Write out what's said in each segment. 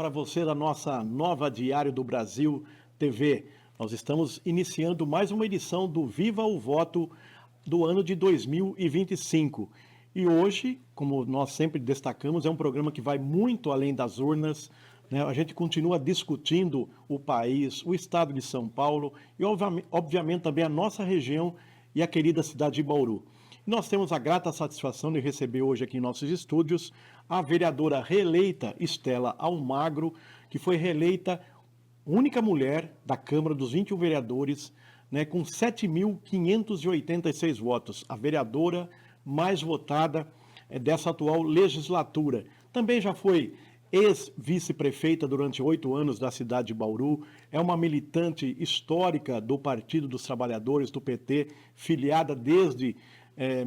para você da nossa nova Diário do Brasil TV. Nós estamos iniciando mais uma edição do Viva o Voto do ano de 2025. E hoje, como nós sempre destacamos, é um programa que vai muito além das urnas, né? A gente continua discutindo o país, o estado de São Paulo e, obviamente, também a nossa região e a querida cidade de Bauru. Nós temos a grata satisfação de receber hoje aqui em nossos estúdios a vereadora reeleita Estela Almagro, que foi reeleita única mulher da Câmara dos 21 vereadores, né, com 7.586 votos, a vereadora mais votada dessa atual legislatura. Também já foi ex-vice-prefeita durante 8 anos da cidade de Bauru, é uma militante histórica do Partido dos Trabalhadores, do PT, filiada desde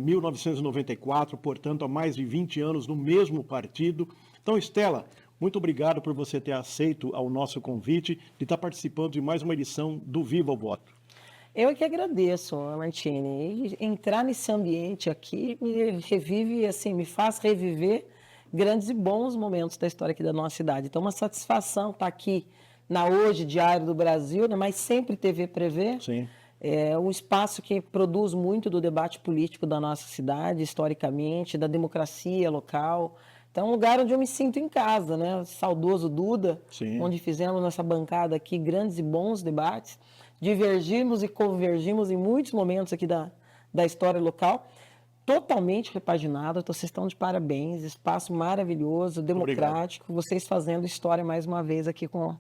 1994, portanto, há mais de 20 anos no mesmo partido. Então, Estela, muito obrigado por você ter aceito ao nosso convite de estar participando de mais uma edição do Viva o Voto. Eu que agradeço, Martini. E entrar nesse ambiente aqui me revive, assim, me faz reviver grandes e bons momentos da história aqui da nossa cidade. Então, uma satisfação estar aqui na Hoje Diário do Brasil, né, mas sempre TV Prevê. Sim. É um espaço que produz muito do debate político da nossa cidade, historicamente, da democracia local. Então, é um lugar onde eu me sinto em casa, né? Saudoso Duda, Sim. onde fizemos nessa bancada aqui grandes e bons debates. Divergimos e convergimos em muitos momentos aqui da história local. Totalmente repaginado, então vocês estão de parabéns, espaço maravilhoso, democrático, obrigado. Vocês fazendo história mais uma vez aqui com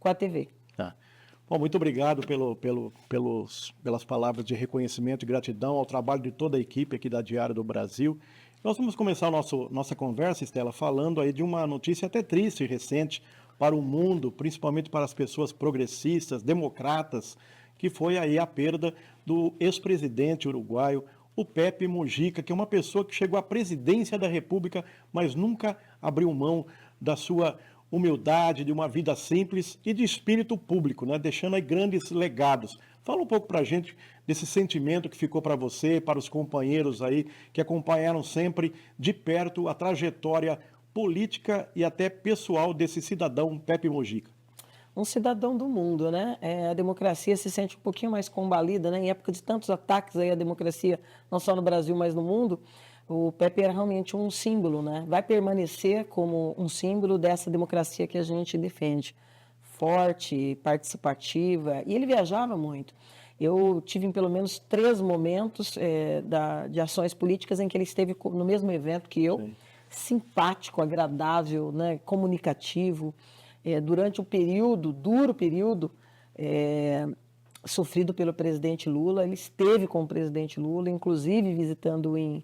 a TV. Tá. Bom, muito obrigado pelas palavras de reconhecimento e gratidão ao trabalho de toda a equipe aqui da Diário do Brasil. Nós vamos começar a nossa conversa, Estela, falando aí de uma notícia até triste e recente para o mundo, principalmente para as pessoas progressistas, democratas, que foi aí a perda do ex-presidente uruguaio, o Pepe Mujica, que é uma pessoa que chegou à presidência da República, mas nunca abriu mão da sua humildade, de uma vida simples e de espírito público, né? Deixando aí grandes legados. Fala um pouco para a gente desse sentimento que ficou para você, para os companheiros aí, que acompanharam sempre de perto a trajetória política e até pessoal desse cidadão Pepe Mujica. Um cidadão do mundo, né? A democracia se sente um pouquinho mais combalida, né? Em época de tantos ataques aí à democracia, não só no Brasil, mas no mundo, o Pepe era realmente um símbolo, né? Vai permanecer como um símbolo dessa democracia que a gente defende. Forte, participativa, e ele viajava muito. Eu tive em pelo menos 3 momentos de ações políticas em que ele esteve no mesmo evento que eu. Sim. Simpático, agradável, né? Comunicativo. Durante o duro período, sofrido pelo presidente Lula, ele esteve com o presidente Lula, inclusive visitando em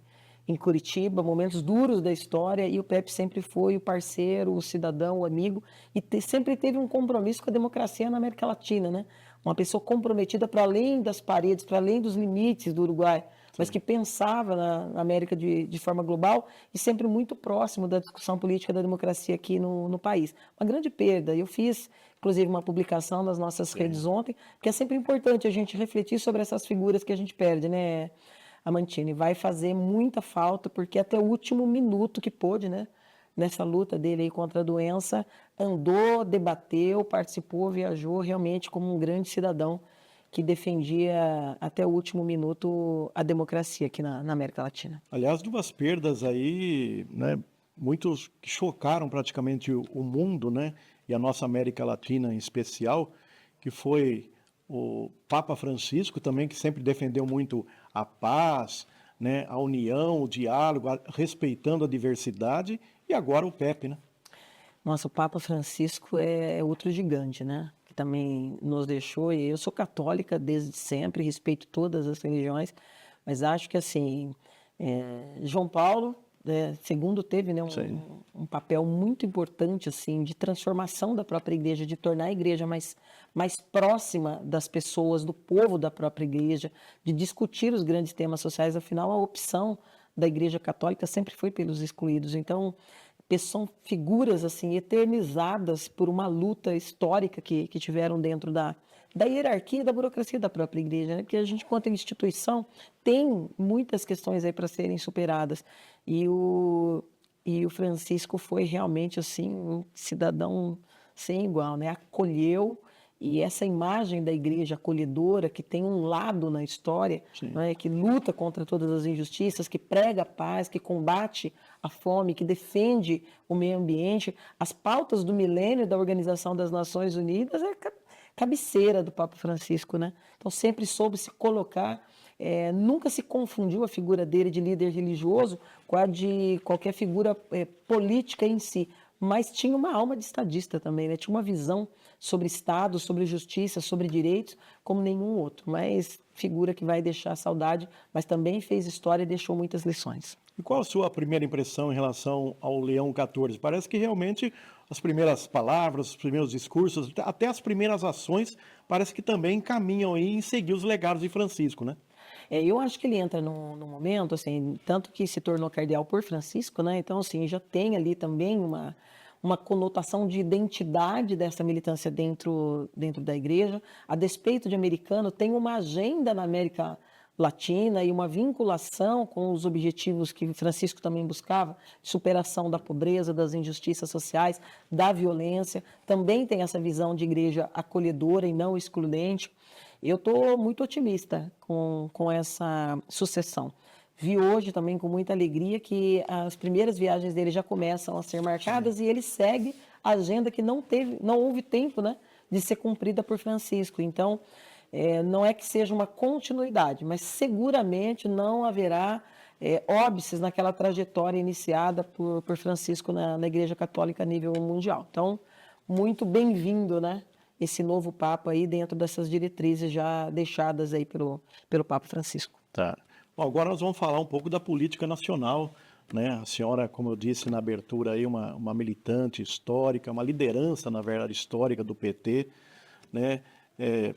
Curitiba, momentos duros da história, e o Pepe sempre foi o parceiro, o cidadão, o amigo, e sempre teve um compromisso com a democracia na América Latina, né? Uma pessoa comprometida para além das paredes, para além dos limites do Uruguai, mas que pensava na América de forma global e sempre muito próximo da discussão política da democracia aqui no país. Uma grande perda. Eu fiz, inclusive, uma publicação nas nossas redes ontem, porque é sempre importante a gente refletir sobre essas figuras que a gente perde, né, Amantini? Vai fazer muita falta, porque até o último minuto que pôde, né, nessa luta dele aí contra a doença, andou, debateu, participou, viajou realmente como um grande cidadão que defendia até o último minuto a democracia aqui na América Latina. Aliás, 2 perdas aí, né, muitos que chocaram praticamente o mundo, né, e a nossa América Latina em especial, que foi o Papa Francisco também, que sempre defendeu muito a paz, né, a união, o diálogo, respeitando a diversidade, e agora o Pepe, né? Nossa, o Papa Francisco é outro gigante, né? Que também nos deixou, e eu sou católica desde sempre, respeito todas as religiões, mas acho que assim, João Paulo II teve, né, um papel muito importante assim, de transformação da própria igreja, de tornar a igreja mais próxima das pessoas, do povo da própria igreja, de discutir os grandes temas sociais. Afinal, a opção da igreja católica sempre foi pelos excluídos. Então, são figuras assim eternizadas por uma luta histórica que tiveram dentro da hierarquia e da burocracia da própria igreja, né? Porque a gente, enquanto instituição, tem muitas questões aí para serem superadas. E e o Francisco foi realmente assim um cidadão sem igual, né? Acolheu, e essa imagem da igreja acolhedora, que tem um lado na história, Sim. né, que luta contra todas as injustiças, que prega a paz, que combate a fome, que defende o meio ambiente, as pautas do milênio da Organização das Nações Unidas é cabeceira do Papa Francisco, né? Então sempre soube se colocar, nunca se confundiu a figura dele de líder religioso com a de qualquer figura política em si, mas tinha uma alma de estadista também, né? Tinha uma visão sobre Estado, sobre justiça, sobre direitos, como nenhum outro. Mas figura que vai deixar saudade, mas também fez história e deixou muitas lições. E qual a sua primeira impressão em relação ao Leão XIV? Parece que realmente as primeiras palavras, os primeiros discursos, até as primeiras ações, parece que também caminham aí em seguir os legados de Francisco, né? Eu acho que ele entra num momento, assim, tanto que se tornou cardeal por Francisco, né? Então, assim, já tem ali também uma conotação de identidade dessa militância dentro da igreja. A despeito de americano, tem uma agenda na América Latina e uma vinculação com os objetivos que Francisco também buscava, superação da pobreza, das injustiças sociais, da violência. Também tem essa visão de igreja acolhedora e não excludente. Eu estou muito otimista com essa sucessão. Vi hoje também com muita alegria que as primeiras viagens dele já começam a ser marcadas e ele segue a agenda que não houve tempo, né, de ser cumprida por Francisco. Então, não é que seja uma continuidade, mas seguramente não haverá óbices naquela trajetória iniciada por Francisco na Igreja Católica a nível mundial. Então, muito bem-vindo, né, esse novo Papa aí dentro dessas diretrizes já deixadas aí pelo Papa Francisco. Tá. Bom, agora nós vamos falar um pouco da política nacional, né? A senhora, como eu disse na abertura aí, uma militante histórica, uma liderança, na verdade, histórica do PT, né? Eu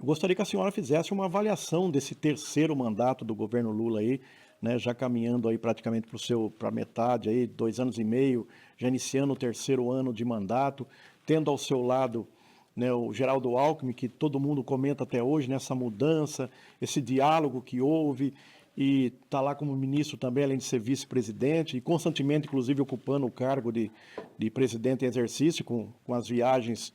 gostaria que a senhora fizesse uma avaliação desse terceiro mandato do governo Lula aí, né? Já caminhando aí praticamente para a metade aí, 2 anos e meio, já iniciando o terceiro ano de mandato, tendo ao seu lado, né, o Geraldo Alckmin, que todo mundo comenta até hoje, nessa mudança, esse diálogo que houve, e está lá como ministro também, além de ser vice-presidente, e constantemente, inclusive, ocupando o cargo de presidente em exercício, com as viagens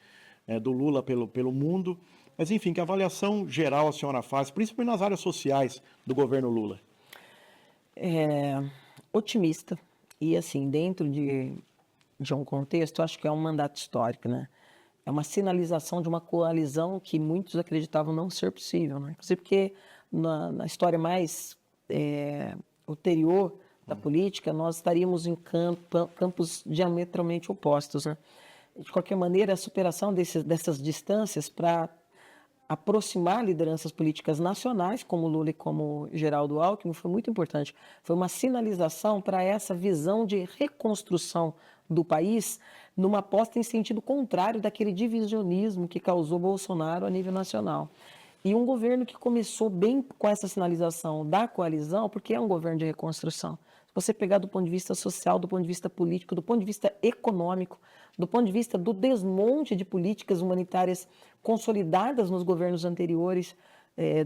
do Lula pelo mundo. Mas, enfim, que avaliação geral a senhora faz, principalmente nas áreas sociais do governo Lula? Otimista. E, assim, dentro de um contexto, acho que é um mandato histórico, né? É uma sinalização de uma coalizão que muitos acreditavam não ser possível, né? Inclusive porque na história mais ulterior da política, nós estaríamos em campos diametralmente opostos, né? De qualquer maneira, a superação dessas distâncias para aproximar lideranças políticas nacionais, como Lula e como Geraldo Alckmin, foi muito importante. Foi uma sinalização para essa visão de reconstrução do país, numa aposta em sentido contrário daquele divisionismo que causou Bolsonaro a nível nacional. E um governo que começou bem com essa sinalização da coalizão, porque é um governo de reconstrução. Se você pegar do ponto de vista social, do ponto de vista político, do ponto de vista econômico, do ponto de vista do desmonte de políticas humanitárias consolidadas nos governos anteriores,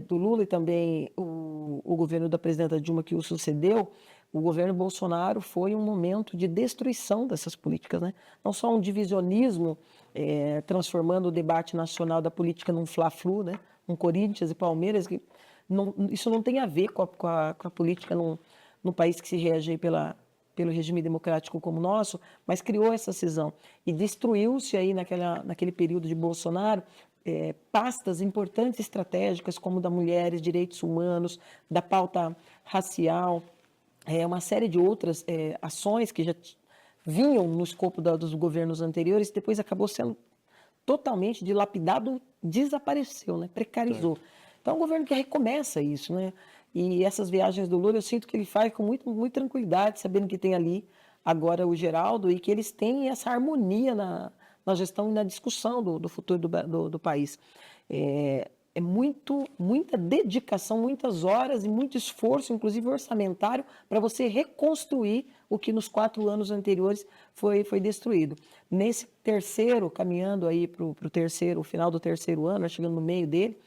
do Lula e também o governo da presidenta Dilma que o sucedeu, o governo Bolsonaro foi um momento de destruição dessas políticas, né? Não só um divisionismo, transformando o debate nacional da política num fla-flu, né? Um Corinthians e Palmeiras, que isso não tem a ver com a política num país que se rege pelo regime democrático como o nosso, mas criou essa cisão. E destruiu-se aí naquele período de Bolsonaro pastas importantes estratégicas, como da mulheres, direitos humanos, da pauta racial, uma série de outras ações que já vinham no escopo dos governos anteriores, depois acabou sendo totalmente dilapidado, desapareceu, né? Precarizou. Então, é um governo que recomeça isso, né? E essas viagens do Lula, eu sinto que ele faz com muita tranquilidade, sabendo que tem ali agora o Geraldo e que eles têm essa harmonia na gestão e na discussão do futuro do país. Muita dedicação, muitas horas e muito esforço, inclusive orçamentário, para você reconstruir o que nos 4 anos anteriores foi destruído. Nesse terceiro, caminhando aí para o final do terceiro ano, chegando no meio dele,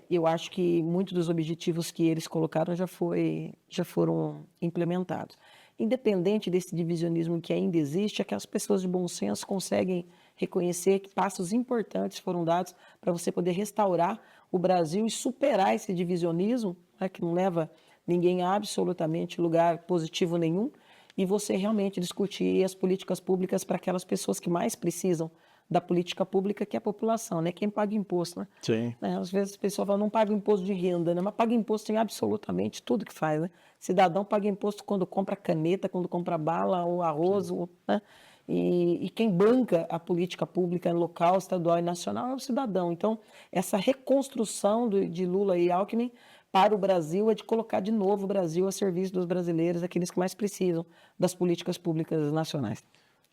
eu acho que muitos dos objetivos que eles colocaram já foram implementados. independente desse divisionismo que ainda existe, é que as pessoas de bom senso conseguem reconhecer que passos importantes foram dados para você poder restaurar o Brasil e superar esse divisionismo, né, que não leva ninguém a absolutamente lugar positivo nenhum, e você realmente discutir as políticas públicas para aquelas pessoas que mais precisam da política pública, que é a população, né? Quem paga imposto, né? Sim. Às vezes a pessoa fala, não paga imposto de renda, né? Mas paga imposto em absolutamente tudo que faz, né? Cidadão paga imposto quando compra caneta, quando compra bala, ou arroz, né? E quem banca a política pública local, estadual e nacional é o cidadão. Então, essa reconstrução de Lula e Alckmin para o Brasil é de colocar de novo o Brasil a serviço dos brasileiros, aqueles que mais precisam das políticas públicas nacionais.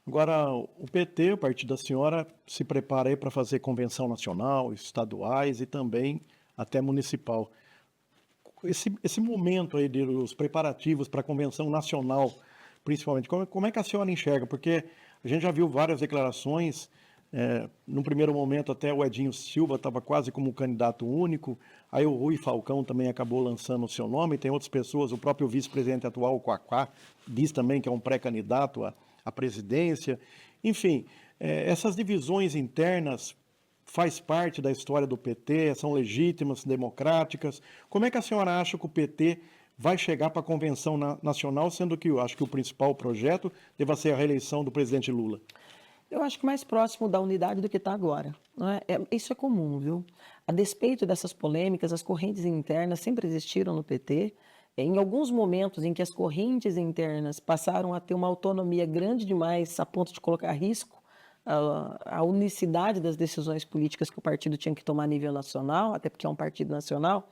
Agora, o PT, o partido da senhora, se prepara aí para fazer convenção nacional, estaduais e também até municipal. Esse momento aí dos preparativos para a convenção nacional, principalmente, como é que a senhora enxerga? Porque a gente já viu várias declarações, no primeiro momento até o Edinho Silva estava quase como candidato único, aí o Rui Falcão também acabou lançando o seu nome, tem outras pessoas, o próprio vice-presidente atual, o Quaquá, diz também que é um pré-candidato à presidência. Enfim, essas divisões internas faz parte da história do PT, são legítimas, democráticas. Como é que a senhora acha que o PT vai chegar para a convenção nacional, sendo que eu acho que o principal projeto deva ser a reeleição do presidente Lula? Eu acho que mais próximo da unidade do que está agora. Não é? Isso é comum, viu? A despeito dessas polêmicas, as correntes internas sempre existiram no PT. Em alguns momentos em que as correntes internas passaram a ter uma autonomia grande demais, a ponto de colocar a risco a unicidade das decisões políticas que o partido tinha que tomar a nível nacional, até porque é um partido nacional,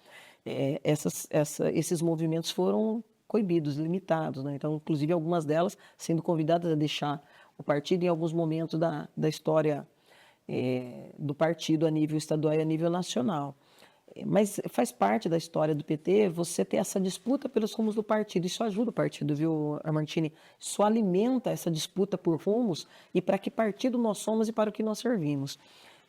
esses movimentos foram coibidos, limitados, né? Então, inclusive, algumas delas sendo convidadas a deixar o partido em alguns momentos da história do partido a nível estadual e a nível nacional. Mas faz parte da história do PT você ter essa disputa pelos rumos do partido. Isso ajuda o partido, viu, Armantini? Isso alimenta essa disputa por rumos e para que partido nós somos e para o que nós servimos.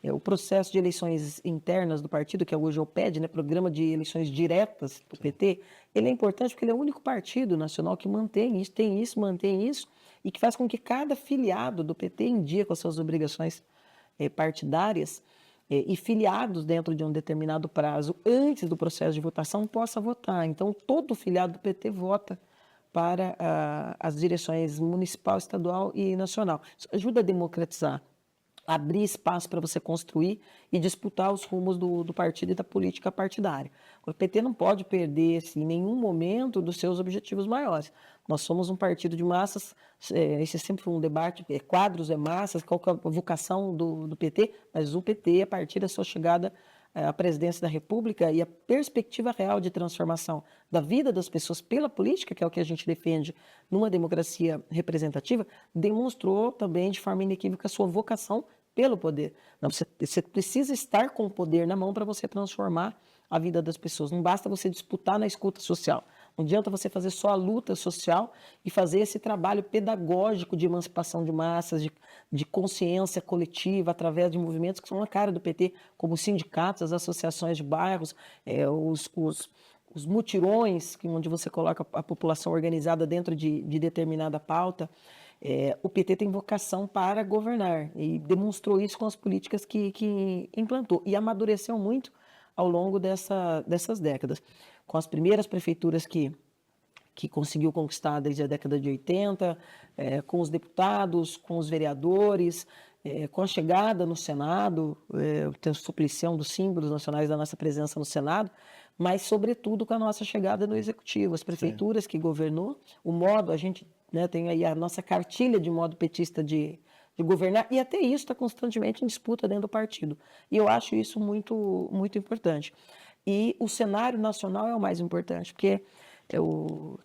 O processo de eleições internas do partido, que hoje é o PED, né, Programa de Eleições Diretas do PT, ele é importante porque ele é o único partido nacional que mantém isso, e que faz com que cada filiado do PT, em dia com as suas obrigações partidárias, e filiados dentro de um determinado prazo, antes do processo de votação, possa votar. Então, todo filiado do PT vota para as direções municipal, estadual e nacional. Isso ajuda a democratizar, abrir espaço para você construir e disputar os rumos do partido e da política partidária. O PT não pode perder, assim, em nenhum momento dos seus objetivos maiores. Nós somos um partido de massas, esse sempre foi um debate, quadros é massas, qual que é a vocação do PT, mas o PT, a partir da sua chegada à presidência da República e a perspectiva real de transformação da vida das pessoas pela política, que é o que a gente defende numa democracia representativa, demonstrou também de forma inequívoca a sua vocação pelo poder. Não, você precisa estar com o poder na mão para você transformar a vida das pessoas. Não basta você disputar na escuta social. Não adianta você fazer só a luta social e fazer esse trabalho pedagógico de emancipação de massas, de consciência coletiva, através de movimentos que são a cara do PT, como os sindicatos, as associações de bairros, os mutirões, onde você coloca a população organizada dentro de determinada pauta. O PT tem vocação para governar e demonstrou isso com as políticas que implantou e amadureceu muito ao longo dessas décadas. Com as primeiras prefeituras que conseguiu conquistar desde a década de 80, com os deputados, com os vereadores, com a chegada no Senado, a supressão dos símbolos nacionais da nossa presença no Senado, mas, sobretudo, com a nossa chegada no Executivo. As prefeituras que governou, o modo, a gente tem aí a nossa cartilha de modo petista de governar, e até isso está constantemente em disputa dentro do partido. E eu acho isso muito, muito importante. E o cenário nacional é o mais importante, porque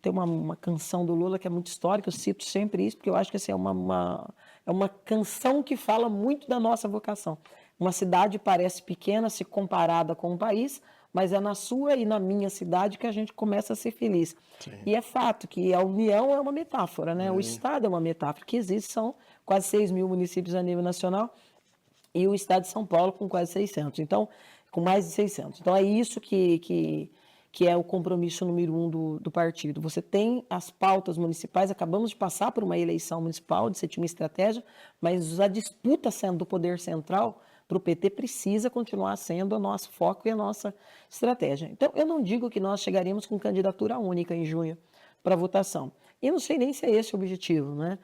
tem uma canção do Lula que é muito histórica, eu cito sempre isso, porque eu acho que assim, é uma canção que fala muito da nossa vocação. Uma cidade parece pequena se comparada com um país, mas é na sua e na minha cidade que a gente começa a ser feliz. Sim. E é fato que a União é uma metáfora, né? O Estado é uma metáfora, que existe, são quase 6 mil municípios a nível nacional, e o Estado de São Paulo com quase 600. Então, com mais de 600. Então, é isso que que é o compromisso número 1 do partido. Você tem as pautas municipais, acabamos de passar por uma eleição municipal, de você tinha uma estratégia, mas a disputa sendo do poder central para o PT precisa continuar sendo o nosso foco e a nossa estratégia. Então, eu não digo que nós chegaríamos com candidatura única em junho para votação. E não sei nem se é esse o objetivo, né?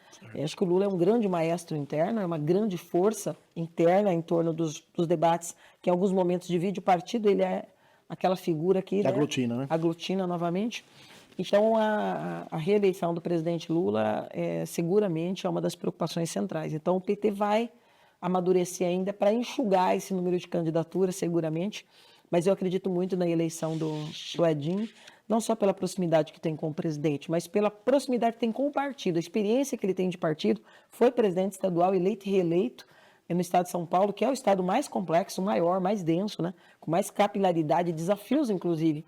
Acho que o Lula é um grande maestro interno, é uma grande força interna em torno dos debates, que em alguns momentos divide o partido, ele é aquela figura que, né, aglutina, né? aglutina novamente. Então, a reeleição do presidente Lula seguramente é uma das preocupações centrais. Então, o PT vai amadurecer ainda para enxugar esse número de candidaturas, seguramente, mas eu acredito muito na eleição do Edinho, não só pela proximidade que tem com o presidente, mas pela proximidade que tem com o partido, a experiência que ele tem de partido, foi presidente estadual eleito e reeleito no estado de São Paulo, que é o estado mais complexo, maior, mais denso, né? Com mais capilaridade e desafios, inclusive,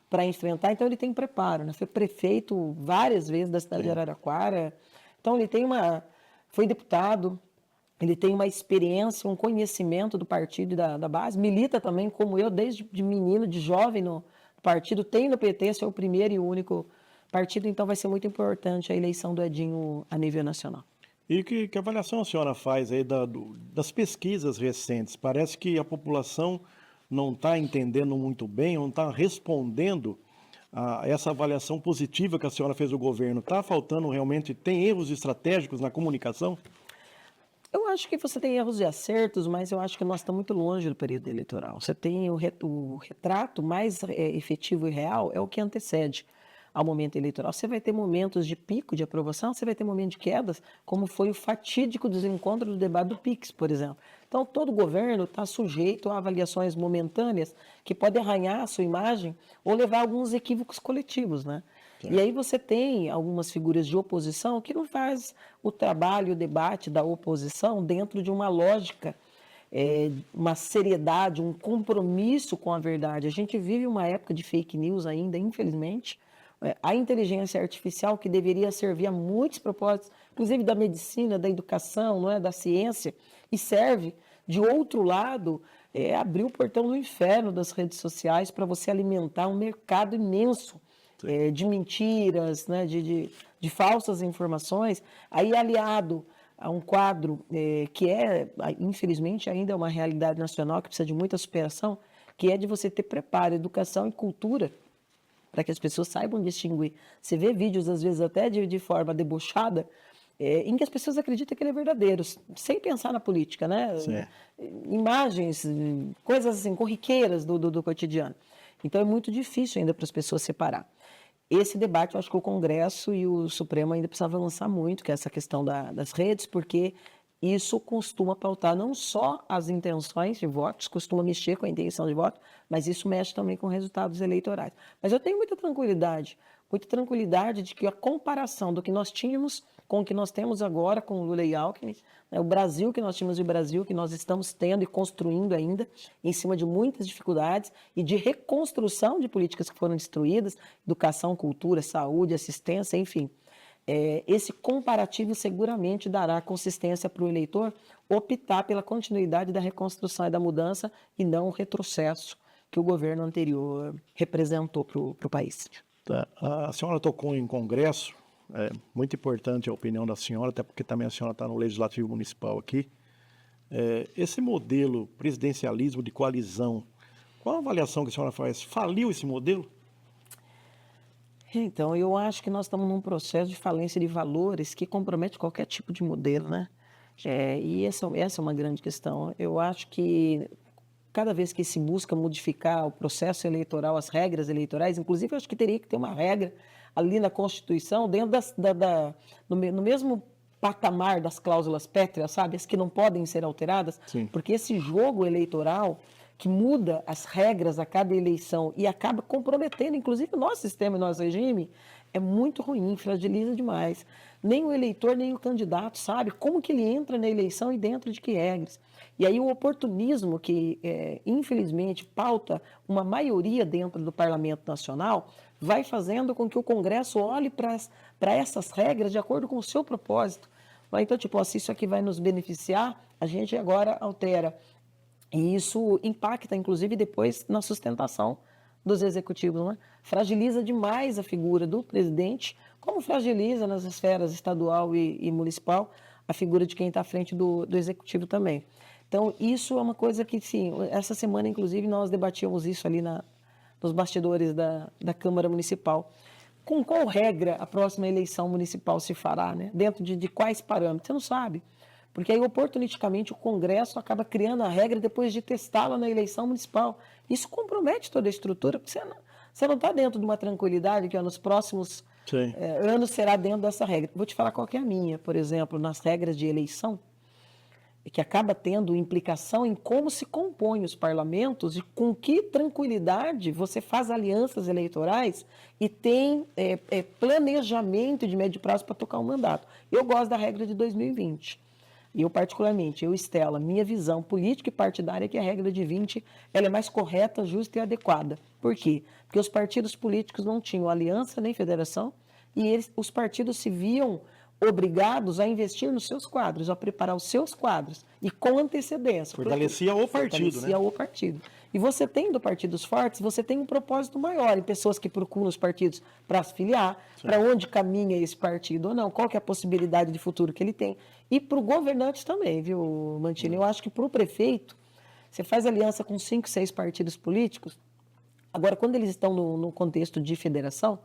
para enfrentar. Então, ele tem preparo, né? Foi prefeito várias vezes da cidade de Araraquara, então ele tem foi deputado, ele tem uma experiência, um conhecimento do partido e da base, milita também, como eu, desde de menino, de jovem no partido, tem no PT, esse é o primeiro e único partido, então vai ser muito importante a eleição do Edinho a nível nacional. E que avaliação a senhora faz aí das pesquisas recentes? Parece que a população não está entendendo muito bem, não está respondendo a essa avaliação positiva que a senhora fez do governo. Está faltando realmente, tem erros estratégicos na comunicação? Eu acho que você tem erros e acertos, mas eu acho que nós estamos muito longe do período eleitoral. Você tem o retrato mais efetivo e real é o que antecede ao momento eleitoral. Você vai ter momentos de pico de aprovação, você vai ter momentos de quedas, como foi o fatídico desencontro do debate do PIX, por exemplo. Então, todo governo está sujeito a avaliações momentâneas que podem arranhar a sua imagem ou levar a alguns equívocos coletivos, né? E aí você tem algumas figuras de oposição que não faz o trabalho, o debate da oposição dentro de uma lógica, uma seriedade, um compromisso com a verdade. A gente vive uma época de fake news ainda, infelizmente. A inteligência artificial, que deveria servir a muitos propósitos, inclusive da medicina, da educação, não é, da ciência, e serve, de outro lado, abrir o portão do inferno das redes sociais para você alimentar um mercado imenso de mentiras, né, de falsas informações, aí aliado a um quadro que infelizmente, ainda é uma realidade nacional que precisa de muita superação, que é de você ter preparo, educação e cultura para que as pessoas saibam distinguir. Você vê vídeos, às vezes, até de forma debochada, em que as pessoas acreditam que ele é verdadeiro, sem pensar na política, né? Sim. Imagens, coisas assim, corriqueiras do cotidiano. Então, é muito difícil ainda para as pessoas separar. Esse debate, eu acho que o Congresso e o Supremo ainda precisam avançar muito, que é essa questão das redes, porque isso costuma pautar não só as intenções de votos, costuma mexer com a intenção de voto, mas isso mexe também com resultados eleitorais. Mas eu tenho muita tranquilidade de que a comparação do que nós tínhamos com o que nós temos agora com Lula e Alckmin, né, o Brasil que nós tínhamos e o Brasil que nós estamos tendo e construindo ainda, em cima de muitas dificuldades e de reconstrução de políticas que foram destruídas, educação, cultura, saúde, assistência, enfim. Esse comparativo seguramente dará consistência para o eleitor optar pela continuidade da reconstrução e da mudança e não o retrocesso que o governo anterior representou para o país. Tá. A senhora tocou em Congresso, é muito importante a opinião da senhora, até porque também a senhora está no Legislativo Municipal aqui. Esse modelo presidencialismo de coalizão, qual a avaliação que a senhora faz? Faliu esse modelo? Então, eu acho que nós estamos num processo de falência de valores que compromete qualquer tipo de modelo, né? E essa é uma grande questão. Eu acho que cada vez que se busca modificar o processo eleitoral, as regras eleitorais, inclusive eu acho que teria que ter uma regra ali na Constituição, dentro no mesmo patamar das cláusulas pétreas, sabe? As que não podem ser alteradas, Sim. porque esse jogo eleitoral que muda as regras a cada eleição e acaba comprometendo, inclusive, o nosso sistema e o nosso regime, é muito ruim, fragiliza demais. Nem o eleitor, nem o candidato sabe como que ele entra na eleição e dentro de que regras. E aí o oportunismo que, infelizmente, pauta uma maioria dentro do Parlamento Nacional, vai fazendo com que o Congresso olhe para essas regras de acordo com o seu propósito. Então, tipo, se isso aqui vai nos beneficiar, a gente agora altera. E isso impacta, inclusive, depois na sustentação dos executivos, não é? Fragiliza demais a figura do presidente, como fragiliza nas esferas estadual e municipal a figura de quem está à frente do executivo também. Então, isso é uma coisa que, sim, essa semana, inclusive, nós debatíamos isso ali nos bastidores da Câmara Municipal. Com qual regra a próxima eleição municipal se fará, né? Dentro de quais parâmetros? Você não sabe. Porque aí, oportunisticamente, o Congresso acaba criando a regra depois de testá-la na eleição municipal. Isso compromete toda a estrutura, porque você não está dentro de uma tranquilidade que ó, nos próximos anos será dentro dessa regra. Vou te falar qual que é a minha, por exemplo, nas regras de eleição, que acaba tendo implicação em como se compõem os parlamentos e com que tranquilidade você faz alianças eleitorais e tem planejamento de médio prazo para tocar um mandato. Eu gosto da regra de 2020. E eu, particularmente, Estela, minha visão política e partidária é que a regra de 20 ela é mais correta, justa e adequada. Por quê? Porque os partidos políticos não tinham aliança nem federação e os partidos se viam obrigados a investir nos seus quadros, a preparar os seus quadros e com antecedência. Fortalecia o partido, Fortalecia o partido. E você tendo partidos fortes, você tem um propósito maior em pessoas que procuram os partidos para se filiar, para onde caminha esse partido ou não, qual que é a possibilidade de futuro que ele tem. E para o governante também, viu, Mantini? Eu acho que para o prefeito, você faz aliança com 5, 6 partidos políticos. Agora, quando eles estão no contexto de federação,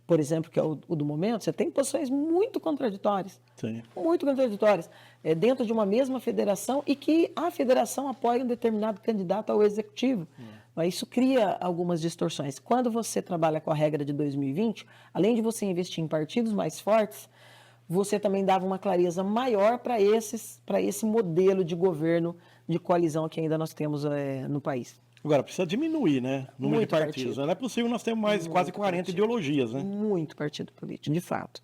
por exemplo, que é o do momento, você tem posições muito contraditórias. Sim. Muito contraditórias. Dentro de uma mesma federação e que a federação apoia um determinado candidato ao executivo. Mas isso cria algumas distorções. Quando você trabalha com a regra de 2020, além de você investir em partidos mais fortes, você também dava uma clareza maior para esse modelo de governo de coalizão que ainda nós temos no país. Agora, precisa diminuir, né? O número de partidos. Partido. Não é possível nós termos mais quase 40 ideologias, né? Muito partido político, de fato.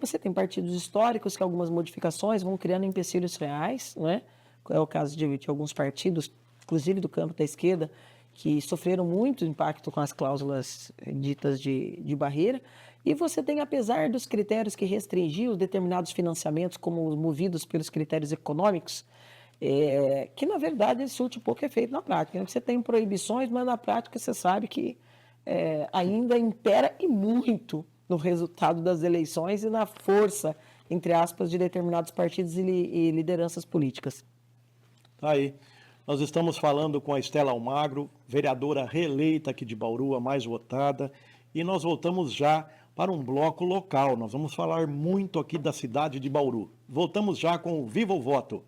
Você tem partidos históricos que algumas modificações vão criando empecilhos reais, né? É o caso de alguns partidos, inclusive do campo da esquerda, que sofreram muito impacto com as cláusulas ditas de barreira. E você tem, apesar dos critérios que restringiam determinados financiamentos, como os movidos pelos critérios econômicos, que na verdade surte pouco efeito na prática. Você tem proibições, mas na prática você sabe que ainda impera e muito no resultado das eleições e na força, entre aspas, de determinados partidos e lideranças políticas. Tá aí. Nós estamos falando com a Estela Almagro, vereadora reeleita aqui de Bauru, a mais votada, e nós voltamos já para um bloco local. Nós vamos falar muito aqui da cidade de Bauru. Voltamos já com o Viva o Voto.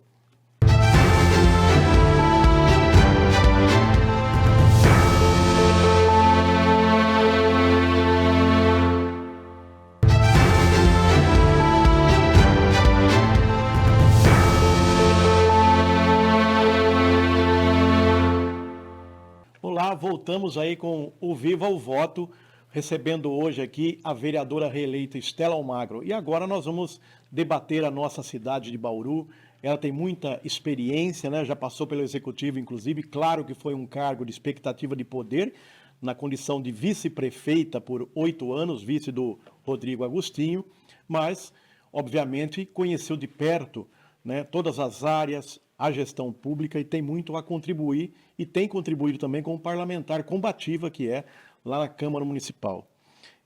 Olá, voltamos aí com o Viva o Voto, recebendo hoje aqui a vereadora reeleita Estela Almagro. E agora nós vamos debater a nossa cidade de Bauru. Ela tem muita experiência, né? Já passou pelo executivo, inclusive. Claro que foi um cargo de expectativa de poder, na condição de vice-prefeita por 8 anos, vice do Rodrigo Agostinho, mas, obviamente, conheceu de perto, né, todas as áreas, a gestão pública e tem muito a contribuir e tem contribuído também como parlamentar combativa que é lá na Câmara Municipal.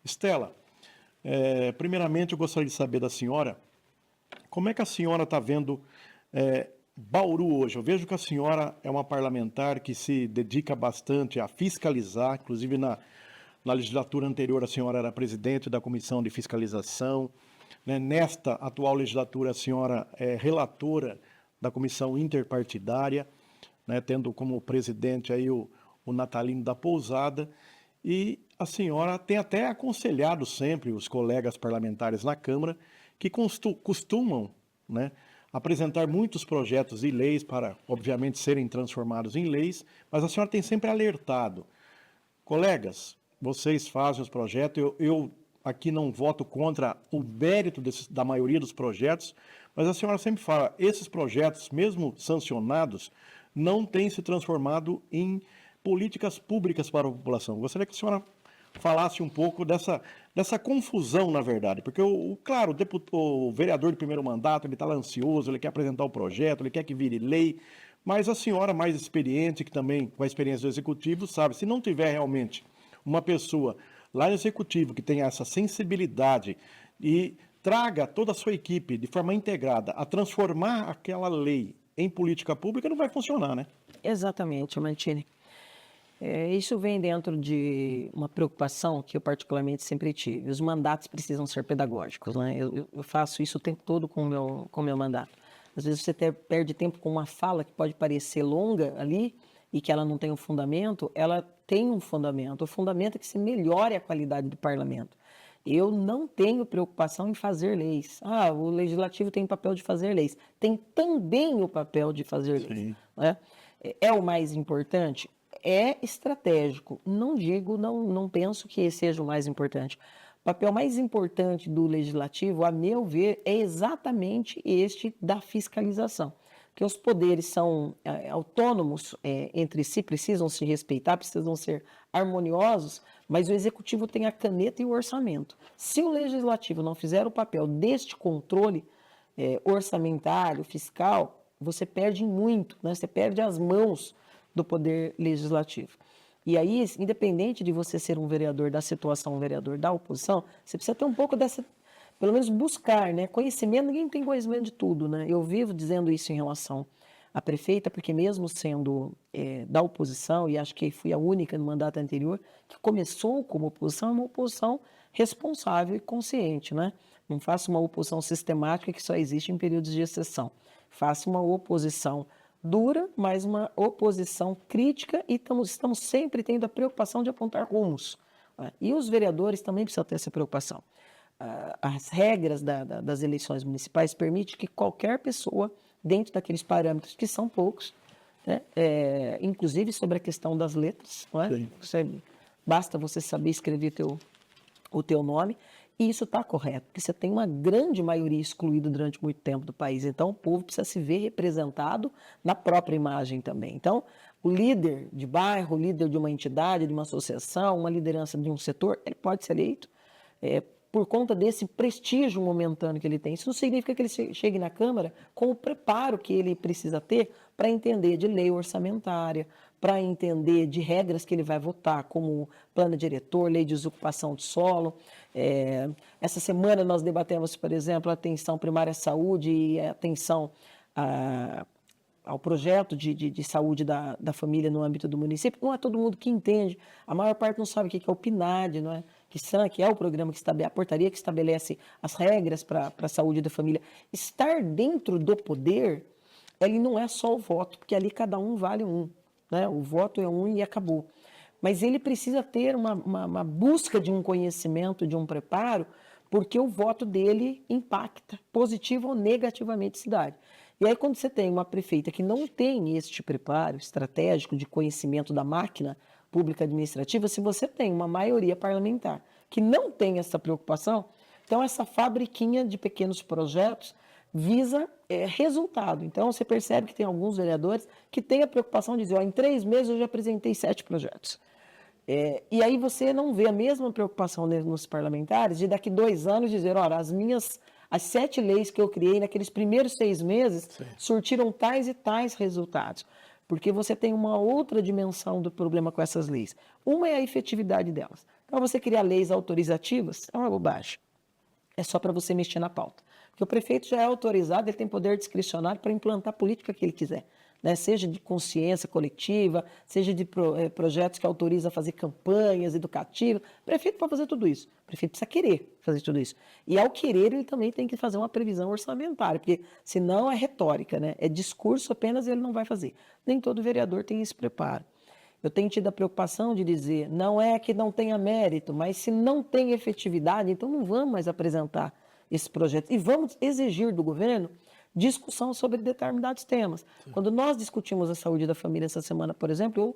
Estela, primeiramente eu gostaria de saber da senhora, como é que a senhora está vendo Bauru hoje? Eu vejo que a senhora é uma parlamentar que se dedica bastante a fiscalizar, inclusive na legislatura anterior a senhora era presidente da Comissão de Fiscalização, né? Nesta atual legislatura a senhora é relatora da Comissão Interpartidária, né? Tendo como presidente aí o Natalino da Pousada, e a senhora tem até aconselhado sempre os colegas parlamentares na Câmara que costumam, né, apresentar muitos projetos e leis para, obviamente, serem transformados em leis, mas a senhora tem sempre alertado. Colegas, vocês fazem os projetos, eu aqui não voto contra o mérito da maioria dos projetos, mas a senhora sempre fala, esses projetos, mesmo sancionados, não têm se transformado em políticas públicas para a população. Gostaria que a senhora falasse um pouco dessa confusão, na verdade, porque, claro, o vereador de primeiro mandato, ele está ansioso, ele quer apresentar o projeto, ele quer que vire lei, Mas a senhora mais experiente, que também com a experiência do executivo, sabe, se não tiver realmente uma pessoa lá no executivo que tenha essa sensibilidade e traga toda a sua equipe de forma integrada a transformar aquela lei em política pública, não vai funcionar, né? Exatamente, Mantini. Isso vem dentro de uma preocupação que eu particularmente sempre tive. Os mandatos precisam ser pedagógicos, né? Eu faço isso o tempo todo com o meu mandato. Às vezes você perde tempo com uma fala que pode parecer longa ali e que ela não tem um fundamento, ela tem um fundamento. O fundamento é que se melhore a qualidade do parlamento. Eu não tenho preocupação em fazer leis. O legislativo tem o papel de fazer leis. Tem também o papel de fazer leis. Sim. Né? É o mais importante? É estratégico. Não digo, não penso que esse seja o mais importante. O papel mais importante do legislativo, a meu ver, é exatamente este da fiscalização. Porque os poderes são autônomos entre si, precisam se respeitar, precisam ser harmoniosos, mas o executivo tem a caneta e o orçamento. Se o legislativo não fizer o papel deste controle orçamentário, fiscal, você perde muito, né? Você perde as mãos do poder legislativo. E aí, independente de você ser um vereador da situação, um vereador da oposição, você precisa ter um pouco dessa, pelo menos buscar, né? Conhecimento, ninguém tem conhecimento de tudo, né? Eu vivo dizendo isso em relação à prefeita, porque mesmo sendo da oposição, e acho que fui a única no mandato anterior, que começou como oposição, é uma oposição responsável e consciente, né? Não faço uma oposição sistemática que só existe em períodos de exceção. Faço uma oposição dura, mas uma oposição crítica e estamos sempre tendo a preocupação de apontar rumos. Né? E os vereadores também precisam ter essa preocupação. As regras das eleições municipais permitem que qualquer pessoa, dentro daqueles parâmetros, que são poucos, né? Inclusive sobre a questão das letras, não é? Basta você saber escrever o teu nome, e isso está correto, porque você tem uma grande maioria excluída durante muito tempo do país, então o povo precisa se ver representado na própria imagem também. Então, o líder de bairro, o líder de uma entidade, de uma associação, uma liderança de um setor, ele pode ser eleito por conta desse prestígio momentâneo que ele tem. Isso não significa que ele chegue na Câmara com o preparo que ele precisa ter para entender de lei orçamentária, para entender de regras que ele vai votar, como plano diretor, lei de desocupação de solo. Essa semana nós debatemos, por exemplo, a atenção primária à saúde e a atenção ao projeto de saúde da família no âmbito do município. Não é todo mundo que entende, a maior parte não sabe o que é o PNAD, não é? Que é o programa que estabelece, a portaria que estabelece as regras para a saúde da família. Estar dentro do poder, ele não é só o voto, porque ali cada um vale um, né? O voto é um e acabou. Mas ele precisa ter uma busca de um conhecimento, de um preparo, porque o voto dele impacta positivo ou negativamente a cidade. E aí, quando você tem uma prefeita que não tem este preparo estratégico de conhecimento da máquina pública administrativa, se você tem uma maioria parlamentar que não tem essa preocupação, então essa fabriquinha de pequenos projetos visa resultado. Então, você percebe que tem alguns vereadores que têm a preocupação de dizer, em 3 meses eu já apresentei 7 projetos. E aí você não vê a mesma preocupação nos parlamentares de daqui 2 anos dizer, olha, as 7 leis que eu criei naqueles primeiros 6 meses surtiram tais e tais resultados. Porque você tem uma outra dimensão do problema com essas leis. Uma é a efetividade delas. Então, você criar leis autorizativas é uma bobagem. É só para você mexer na pauta. Porque o prefeito já é autorizado, ele tem poder discricionário para implantar a política que ele quiser. Né? Seja de consciência coletiva, seja de projetos que autorizam a fazer campanhas educativas. O prefeito pode fazer tudo isso. O prefeito precisa querer fazer tudo isso. E ao querer, ele também tem que fazer uma previsão orçamentária, porque senão é retórica, né? É discurso apenas e ele não vai fazer. Nem todo vereador tem esse preparo. Eu tenho tido a preocupação de dizer, não é que não tenha mérito, mas se não tem efetividade, então não vamos mais apresentar esse projeto. E vamos exigir do governo discussão sobre determinados temas. Quando nós discutimos a saúde da família essa semana, por exemplo,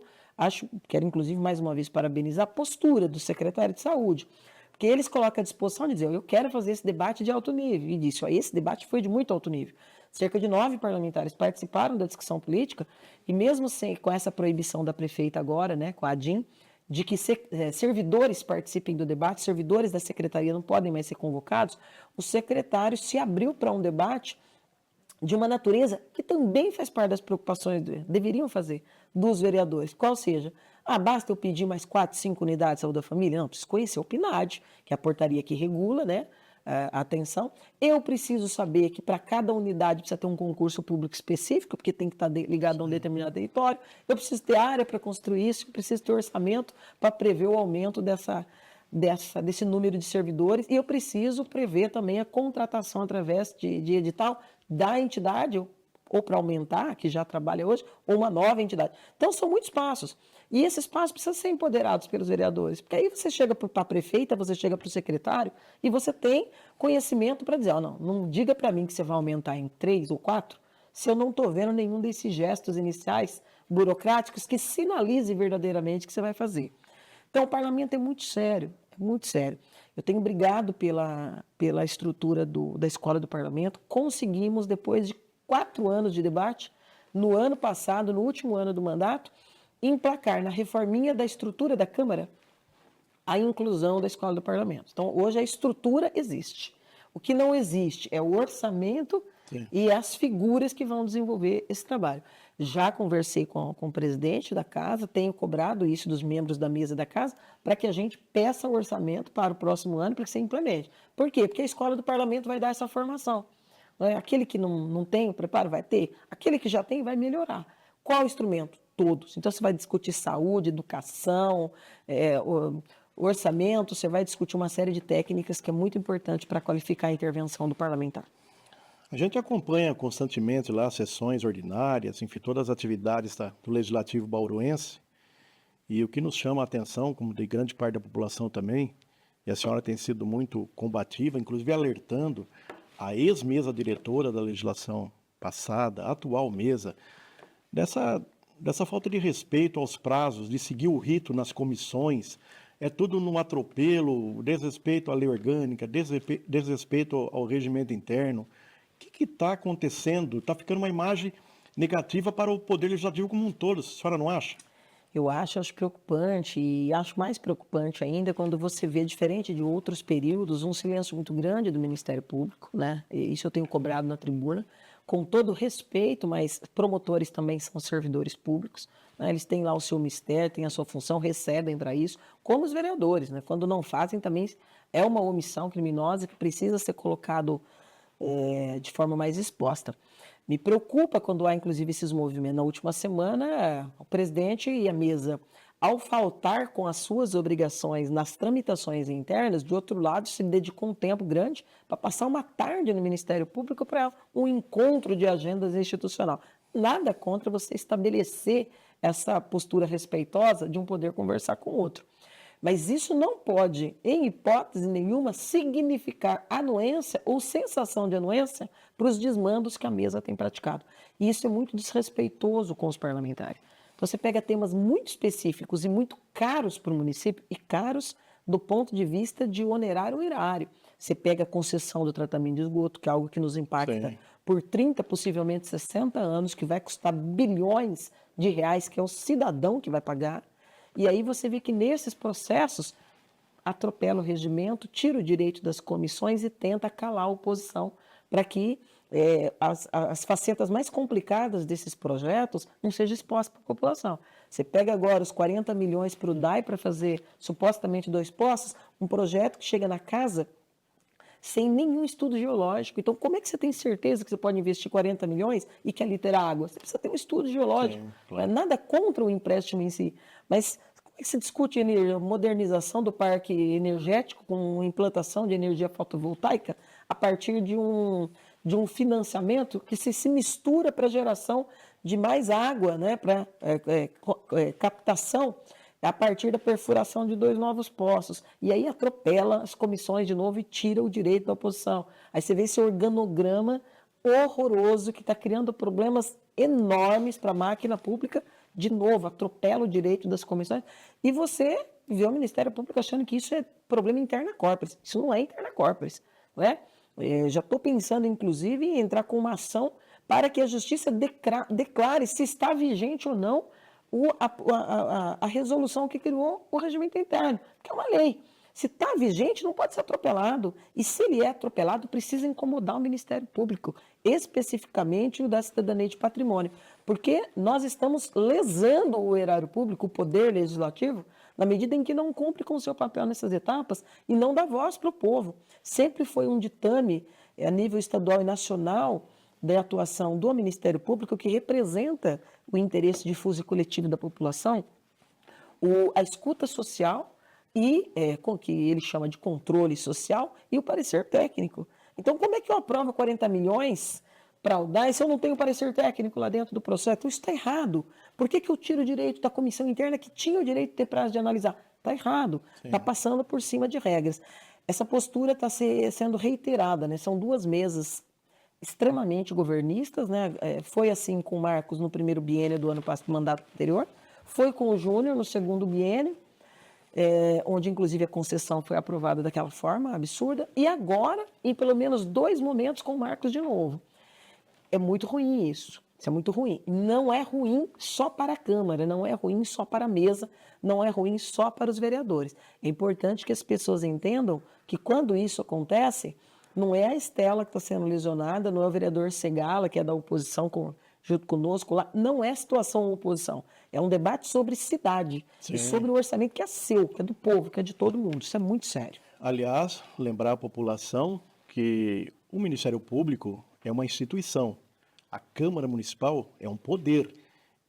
quero inclusive mais uma vez parabenizar a postura do secretário de saúde, porque eles colocam à disposição de dizer, eu quero fazer esse debate de alto nível, e disse, esse debate foi de muito alto nível. Cerca de 9 parlamentares participaram da discussão política, e mesmo com essa proibição da prefeita agora, né, com a ADIM, de que servidores participem do debate, servidores da secretaria não podem mais ser convocados, o secretário se abriu para um debate de uma natureza que também faz parte das preocupações, deveriam fazer, dos vereadores. Qual seja, basta eu pedir mais 4, 5 unidades de saúde da família? Não, preciso conhecer o PNAD, que é a portaria que regula, né, a atenção. Eu preciso saber que para cada unidade precisa ter um concurso público específico, porque tem que estar ligado a um determinado território. Eu preciso ter área para construir isso, eu preciso ter orçamento para prever o aumento desse número de servidores, e eu preciso prever também a contratação através de edital da entidade, ou para aumentar, que já trabalha hoje, ou uma nova entidade. Então, são muitos passos. E esses passos precisam ser empoderados pelos vereadores, porque aí você chega para a prefeita, você chega para o secretário, e você tem conhecimento para dizer, não diga para mim que você vai aumentar em 3 ou 4, se eu não estou vendo nenhum desses gestos iniciais burocráticos que sinalize verdadeiramente que você vai fazer. Então, o parlamento é muito sério, é muito sério. Eu tenho brigado pela estrutura da escola do parlamento. Conseguimos, depois de 4 anos de debate, no ano passado, no último ano do mandato, emplacar na reforminha da estrutura da Câmara a inclusão da escola do parlamento. Então, hoje a estrutura existe. O que não existe é o orçamento e as figuras que vão desenvolver esse trabalho. Já conversei com o presidente da casa, tenho cobrado isso dos membros da mesa da casa, para que a gente peça o orçamento para o próximo ano, para que se implemente. Por quê? Porque a escola do parlamento vai dar essa formação. Aquele que não tem o preparo vai ter, aquele que já tem vai melhorar. Qual instrumento? Todos. Então, você vai discutir saúde, educação, orçamento, você vai discutir uma série de técnicas que é muito importante para qualificar a intervenção do parlamentar. A gente acompanha constantemente lá sessões ordinárias, enfim, todas as atividades do Legislativo bauruense, e o que nos chama a atenção, como de grande parte da população também, e a senhora tem sido muito combativa, inclusive alertando a ex-mesa diretora da legislação passada, a atual mesa, dessa falta de respeito aos prazos, de seguir o rito nas comissões, é tudo num atropelo, desrespeito à lei orgânica, desrespeito ao regimento interno. O que está acontecendo? Está ficando uma imagem negativa para o Poder Legislativo como um todo, a senhora não acha? Eu acho preocupante, e acho mais preocupante ainda quando você vê, diferente de outros períodos, um silêncio muito grande do Ministério Público, né? E isso eu tenho cobrado na tribuna, com todo respeito, mas promotores também são servidores públicos, né? Eles têm lá o seu mistério, têm a sua função, recebem para isso, como os vereadores, né? Quando não fazem também é uma omissão criminosa que precisa ser colocado de forma mais exposta. Me preocupa quando há, inclusive, esses movimentos. Na última semana, o presidente e a mesa, ao faltar com as suas obrigações nas tramitações internas, de outro lado, se dedicou um tempo grande para passar uma tarde no Ministério Público para um encontro de agendas institucional. Nada contra você estabelecer essa postura respeitosa de um poder conversar com o outro. Mas isso não pode, em hipótese nenhuma, significar anuência ou sensação de anuência para os desmandos que a mesa tem praticado. E isso é muito desrespeitoso com os parlamentares. Então, você pega temas muito específicos e muito caros para o município, e caros do ponto de vista de honorário erário. Você pega a concessão do tratamento de esgoto, que é algo que nos impacta por 30, possivelmente 60 anos, que vai custar bilhões de reais, que é o cidadão que vai pagar. E aí você vê que nesses processos atropela o regimento, tira o direito das comissões e tenta calar a oposição para que as facetas mais complicadas desses projetos não sejam expostas para a população. Você pega agora os 40 milhões para o DAI para fazer supostamente 2 poços, um projeto que chega na casa sem nenhum estudo geológico. Então, como é que você tem certeza que você pode investir 40 milhões e que ali terá água? Você precisa ter um estudo geológico. Sim, claro. Nada contra o empréstimo em si, mas como é que se discute a modernização do parque energético com implantação de energia fotovoltaica a partir de um financiamento que se mistura para a geração de mais água, né, para captação a partir da perfuração de 2 novos poços. E aí atropela as comissões de novo e tira o direito da oposição. Aí você vê esse organograma horroroso que está criando problemas enormes para a máquina pública. De novo, atropela o direito das comissões. E você vê o Ministério Público achando que isso é problema interna corporis. Isso não é interna corporis, não é? Já estou pensando, inclusive, em entrar com uma ação para que a Justiça declare se está vigente ou não a resolução que criou o regimento interno, que é uma lei. Se está vigente, não pode ser atropelado. E se ele é atropelado, precisa incomodar o Ministério Público. especificamente o da cidadania de patrimônio, porque nós estamos lesando o erário público, o poder legislativo, na medida em que não cumpre com o seu papel nessas etapas e não dá voz para o povo. Sempre foi um ditame a nível estadual e nacional da atuação do Ministério Público que representa o interesse difuso e coletivo da população, a escuta social e, com o que ele chama de controle social, e o parecer técnico. Então, como é que eu aprovo 40 milhões para o DAE se eu não tenho parecer técnico lá dentro do processo? Então, isso está errado. Por que eu tiro o direito da comissão interna que tinha o direito de ter prazo de analisar? Está errado. Está passando por cima de regras. Essa postura está sendo reiterada, né? São 2 mesas extremamente governistas, né? Foi assim com o Marcos no primeiro biênio do ano passado, mandato anterior, foi com o Júnior no segundo biênio, onde inclusive a concessão foi aprovada daquela forma absurda, e agora, em pelo menos 2 momentos, com o Marcos de novo. É muito ruim isso. Isso é muito ruim. Não é ruim só para a Câmara, não é ruim só para a mesa, não é ruim só para os vereadores. É importante que as pessoas entendam que quando isso acontece, não é a Estela que está sendo lesionada, não é o vereador Segala, que é da oposição junto conosco lá, não é situação oposição. É um debate sobre cidade e sobre o orçamento que é seu, que é do povo, que é de todo mundo. Isso é muito sério. Aliás, lembrar a população que o Ministério Público é uma instituição. A Câmara Municipal é um poder.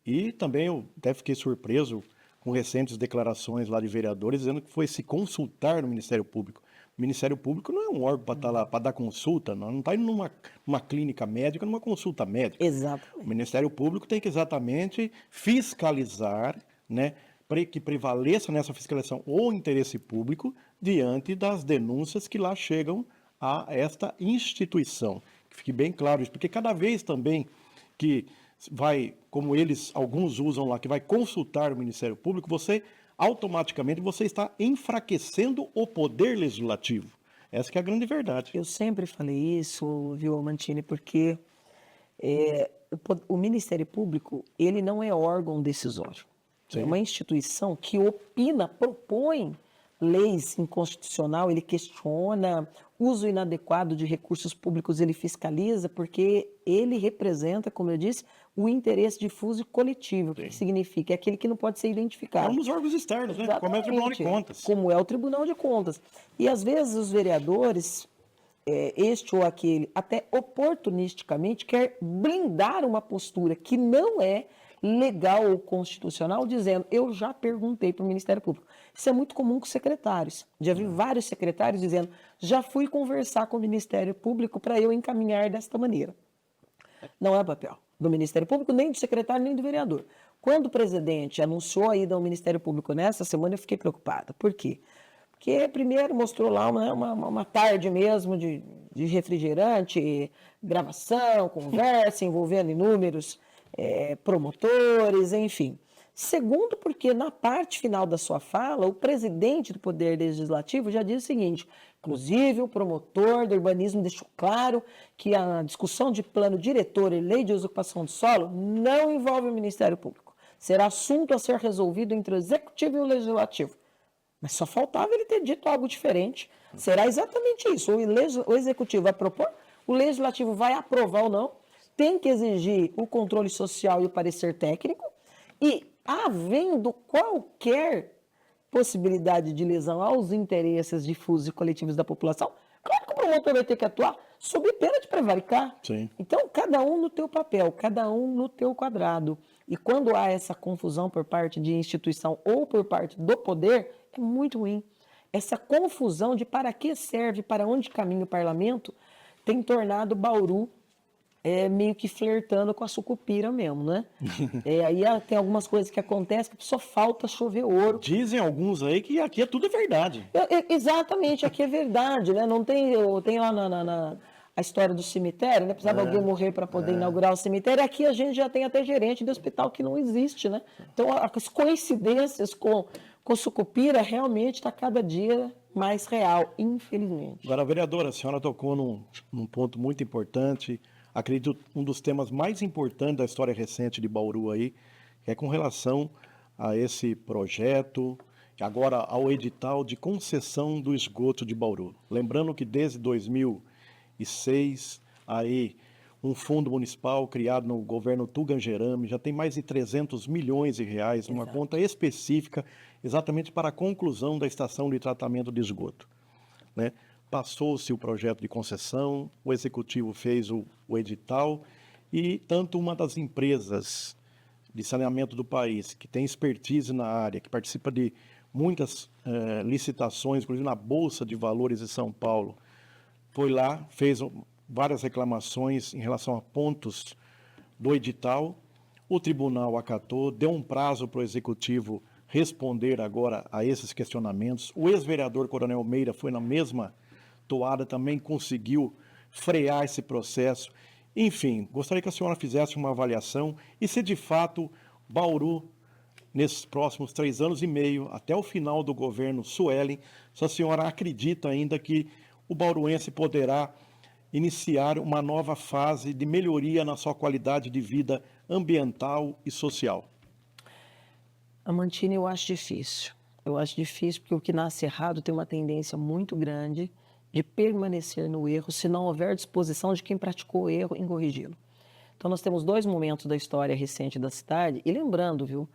E também eu até fiquei surpreso com recentes declarações lá de vereadores dizendo que foi se consultar no Ministério Público. O Ministério Público não é um órgão para estar lá para dar consulta, não está indo numa clínica médica, numa consulta médica. Exatamente. O Ministério Público tem que exatamente fiscalizar, né, para que prevaleça nessa fiscalização o interesse público diante das denúncias que lá chegam a esta instituição. Que fique bem claro isso, porque cada vez também que vai, como alguns usam lá, que vai consultar o Ministério Público, automaticamente você está enfraquecendo o poder legislativo. Essa que é a grande verdade. Eu sempre falei isso, viu, Mantini, porque o Ministério Público, ele não é órgão decisório. Sim. É uma instituição que opina, propõe leis inconstitucional, ele questiona, uso inadequado de recursos públicos ele fiscaliza, porque ele representa, como eu disse, o interesse difuso e coletivo. O que significa? É aquele que não pode ser identificado. É um dos órgãos externos, né? Como é o Tribunal de Contas. Como é o Tribunal de Contas. E às vezes os vereadores, este ou aquele, até oportunisticamente, quer blindar uma postura que não é legal ou constitucional, dizendo, eu já perguntei para o Ministério Público. Isso é muito comum com secretários. Já vi vários secretários dizendo, já fui conversar com o Ministério Público para eu encaminhar desta maneira. Não é papel do Ministério Público, nem do secretário, nem do vereador. Quando o presidente anunciou a ida ao Ministério Público nessa semana, eu fiquei preocupada. Por quê? Porque primeiro mostrou lá uma tarde mesmo de refrigerante, gravação, conversa, envolvendo inúmeros promotores, enfim. Segundo, porque na parte final da sua fala, o presidente do Poder Legislativo já disse o seguinte, inclusive o promotor do urbanismo deixou claro que a discussão de plano diretor e lei de ocupação do solo não envolve o Ministério Público. Será assunto a ser resolvido entre o Executivo e o Legislativo. Mas só faltava ele ter dito algo diferente. Será exatamente isso. O Executivo vai propor, o Legislativo vai aprovar ou não, tem que exigir o controle social e o parecer técnico, e havendo qualquer possibilidade de lesão aos interesses difusos e coletivos da população, claro que o promotor vai ter que atuar sob pena de prevaricar. Sim. Então, cada um no teu papel, cada um no teu quadrado. E quando há essa confusão por parte de instituição ou por parte do poder, é muito ruim. Essa confusão de para que serve, para onde caminha o parlamento, tem tornado Bauru meio que flertando com a sucupira mesmo, né? Aí tem algumas coisas que acontecem que só falta chover ouro. Dizem alguns aí que aqui é tudo verdade. Exatamente, aqui é verdade, né? Não tem, tem lá a história do cemitério, né? Precisava alguém morrer para poder inaugurar o cemitério. Aqui a gente já tem até gerente de hospital que não existe, né? Então as coincidências com sucupira realmente está cada dia mais real, infelizmente. Agora, vereadora, a senhora tocou num ponto muito importante, acredito um dos temas mais importantes da história recente de Bauru aí, que é com relação a esse projeto, agora ao edital de concessão do esgoto de Bauru. Lembrando que desde 2006, aí um fundo municipal criado no governo Tugangerame, já tem mais de 300 milhões de reais, numa Exato. conta específica, exatamente para a conclusão da estação de tratamento de esgoto, né? Passou-se o projeto de concessão, o executivo fez o edital e tanto uma das empresas de saneamento do país, que tem expertise na área, que participa de muitas licitações, inclusive na Bolsa de Valores de São Paulo, foi lá, fez várias reclamações em relação a pontos do edital, o tribunal acatou, deu um prazo para o executivo responder agora a esses questionamentos. O ex-vereador Coronel Meira foi na mesma toada, também conseguiu frear esse processo. Enfim, gostaria que a senhora fizesse uma avaliação e se de fato Bauru, nesses próximos 3 anos e meio, até o final do governo Suelen, se a senhora acredita ainda que o bauruense poderá iniciar uma nova fase de melhoria na sua qualidade de vida ambiental e social. Amantini, eu acho difícil. Eu acho difícil porque o que nasce errado tem uma tendência muito grande de permanecer no erro se não houver disposição de quem praticou o erro em corrigi-lo. Então, nós temos 2 momentos da história recente da cidade, e lembrando, viu,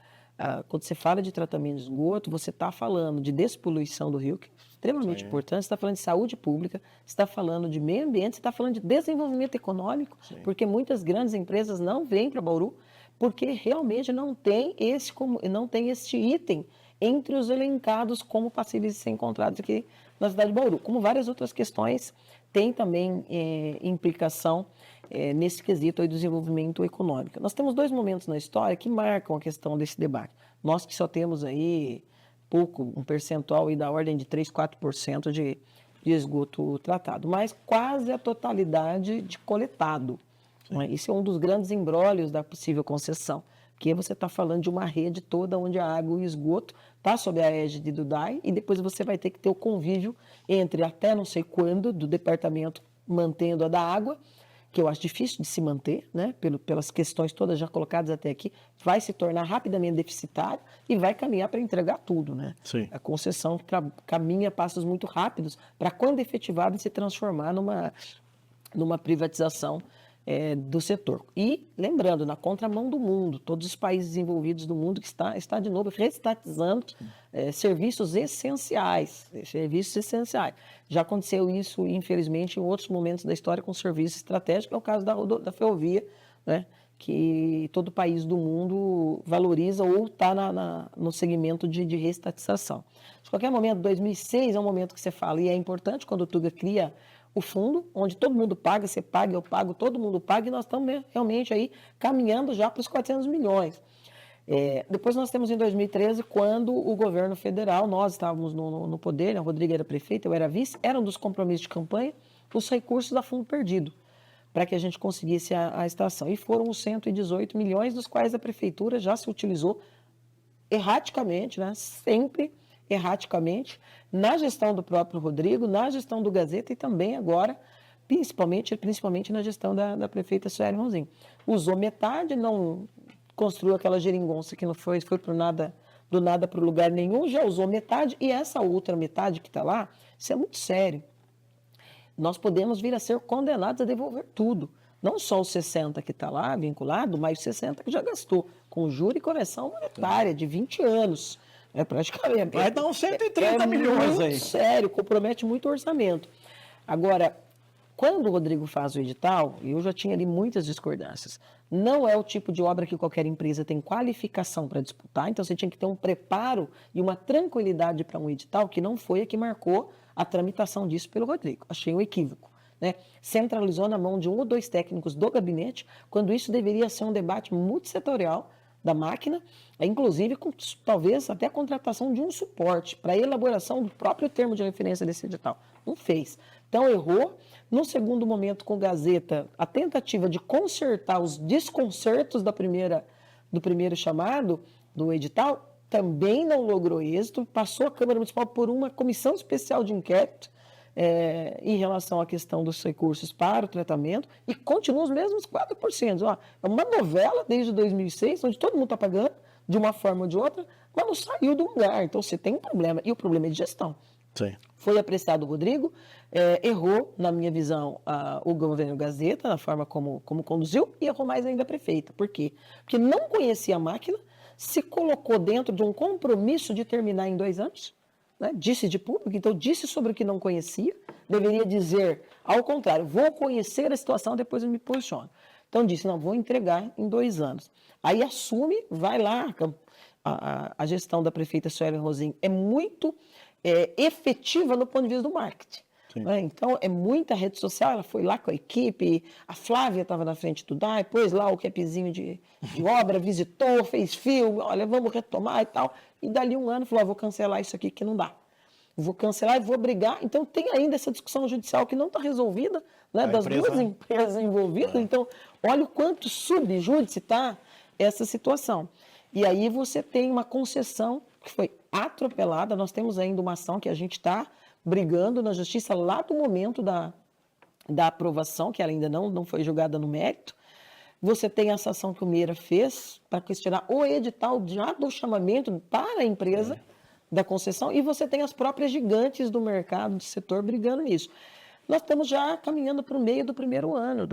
quando você fala de tratamento de esgoto, você está falando de despoluição do rio, que é extremamente importante, você está falando de saúde pública, você está falando de meio ambiente, você está falando de desenvolvimento econômico, porque muitas grandes empresas não vêm para Bauru, porque realmente não tem esse item entre os elencados como passíveis de ser encontrados aqui na cidade de Bauru. Como várias outras questões, tem também implicação nesse quesito aí do desenvolvimento econômico. Nós temos 2 momentos na história que marcam a questão desse debate. Nós que só temos aí um percentual aí da ordem de 3, 4% de esgoto tratado, mas quase a totalidade de coletado. Isso é um dos grandes embrólios da possível concessão, porque você está falando de uma rede toda onde a água e o esgoto está sob a égide do DAE e depois você vai ter que ter o convívio entre até não sei quando do departamento mantendo a da água, que eu acho difícil de se manter, né, pelas questões todas já colocadas até aqui, vai se tornar rapidamente deficitário e vai caminhar para entregar tudo, né? Sim. A concessão caminha a passos muito rápidos para, quando efetivada, se transformar numa privatização do setor. E, lembrando, na contramão do mundo, todos os países desenvolvidos do mundo que está de novo reestatizando serviços essenciais. Já aconteceu isso, infelizmente, em outros momentos da história com serviços estratégicos, é o caso da ferrovia, né, que todo país do mundo valoriza ou está no segmento de reestatização. De qualquer momento, 2006 é um momento que você fala, e é importante quando o Tuga cria o fundo, onde todo mundo paga, você paga, eu pago, todo mundo paga, e nós estamos realmente aí caminhando já para os 400 milhões. Depois nós temos em 2013, quando o governo federal, nós estávamos no poder, né, o Rodrigo era prefeito, eu era vice, era um dos compromissos de campanha, os recursos da Fundo Perdido, para que a gente conseguisse a estação. E foram os 118 milhões, dos quais a prefeitura já se utilizou erraticamente, né, sempre erraticamente, na gestão do próprio Rodrigo, na gestão do Gazeta e também agora, principalmente na gestão da prefeita Sueli Ronzin. Usou metade, não construiu aquela geringonça que não foi do nada para o lugar nenhum, já usou metade, e essa outra metade que está lá, isso é muito sério. Nós podemos vir a ser condenados a devolver tudo. Não só os 60 que está lá vinculado, mas os 60 que já gastou, com juro e correção monetária de 20 anos. Praticamente. Vai dar uns 130 milhões aí. Sério, compromete muito o orçamento. Agora, quando o Rodrigo faz o edital, eu já tinha ali muitas discordâncias. Não é o tipo de obra que qualquer empresa tem qualificação para disputar, então você tinha que ter um preparo e uma tranquilidade para um edital, que não foi a que marcou a tramitação disso pelo Rodrigo. Achei um equívoco, né? Centralizou na mão de 1 ou 2 técnicos do gabinete, quando isso deveria ser um debate multissetorial da máquina, inclusive com talvez até a contratação de um suporte para a elaboração do próprio termo de referência desse edital. Não fez. Então errou. No segundo momento, com Gazeta, a tentativa de consertar os desconcertos do primeiro chamado do edital também não logrou êxito. Passou a Câmara Municipal por uma comissão especial de inquérito em relação à questão dos recursos para o tratamento, e continua os mesmos 4%. Ó, é uma novela desde 2006, onde todo mundo está pagando, de uma forma ou de outra, mas não saiu do lugar. Então, você tem um problema, e o problema é de gestão. Sim. Foi apreciado o Rodrigo, errou, na minha visão, o governo Gazeta, na forma como conduziu, e errou mais ainda a prefeita. Por quê? Porque não conhecia a máquina, se colocou dentro de um compromisso de terminar em 2 anos, né? Disse de público, então disse sobre o que não conhecia, deveria dizer, ao contrário, vou conhecer a situação, depois eu me posiciono. Então disse, não, vou entregar em 2 anos. Aí assume, vai lá, a gestão da prefeita Suelen Rosim é muito efetiva no ponto de vista do marketing. Né? Então, é muita rede social, ela foi lá com a equipe, a Flávia estava na frente do DAI, pôs lá o capzinho de obra, visitou, fez filme, olha, vamos retomar e tal. E dali 1 ano falou, vou cancelar isso aqui que não dá. Vou cancelar e vou brigar. Então, tem ainda essa discussão judicial que não está resolvida, né, das duas empresas envolvidas. Então, olha o quanto subjúdice está essa situação. E aí você tem uma concessão que foi atropelada. Nós temos ainda uma ação que a gente está brigando na justiça lá do momento da aprovação, que ela ainda não foi julgada no mérito. Você tem essa ação que o Meira fez para questionar o edital já do chamamento para a empresa da concessão, e você tem as próprias gigantes do mercado, do setor, brigando nisso. Nós estamos já caminhando para o meio do primeiro ano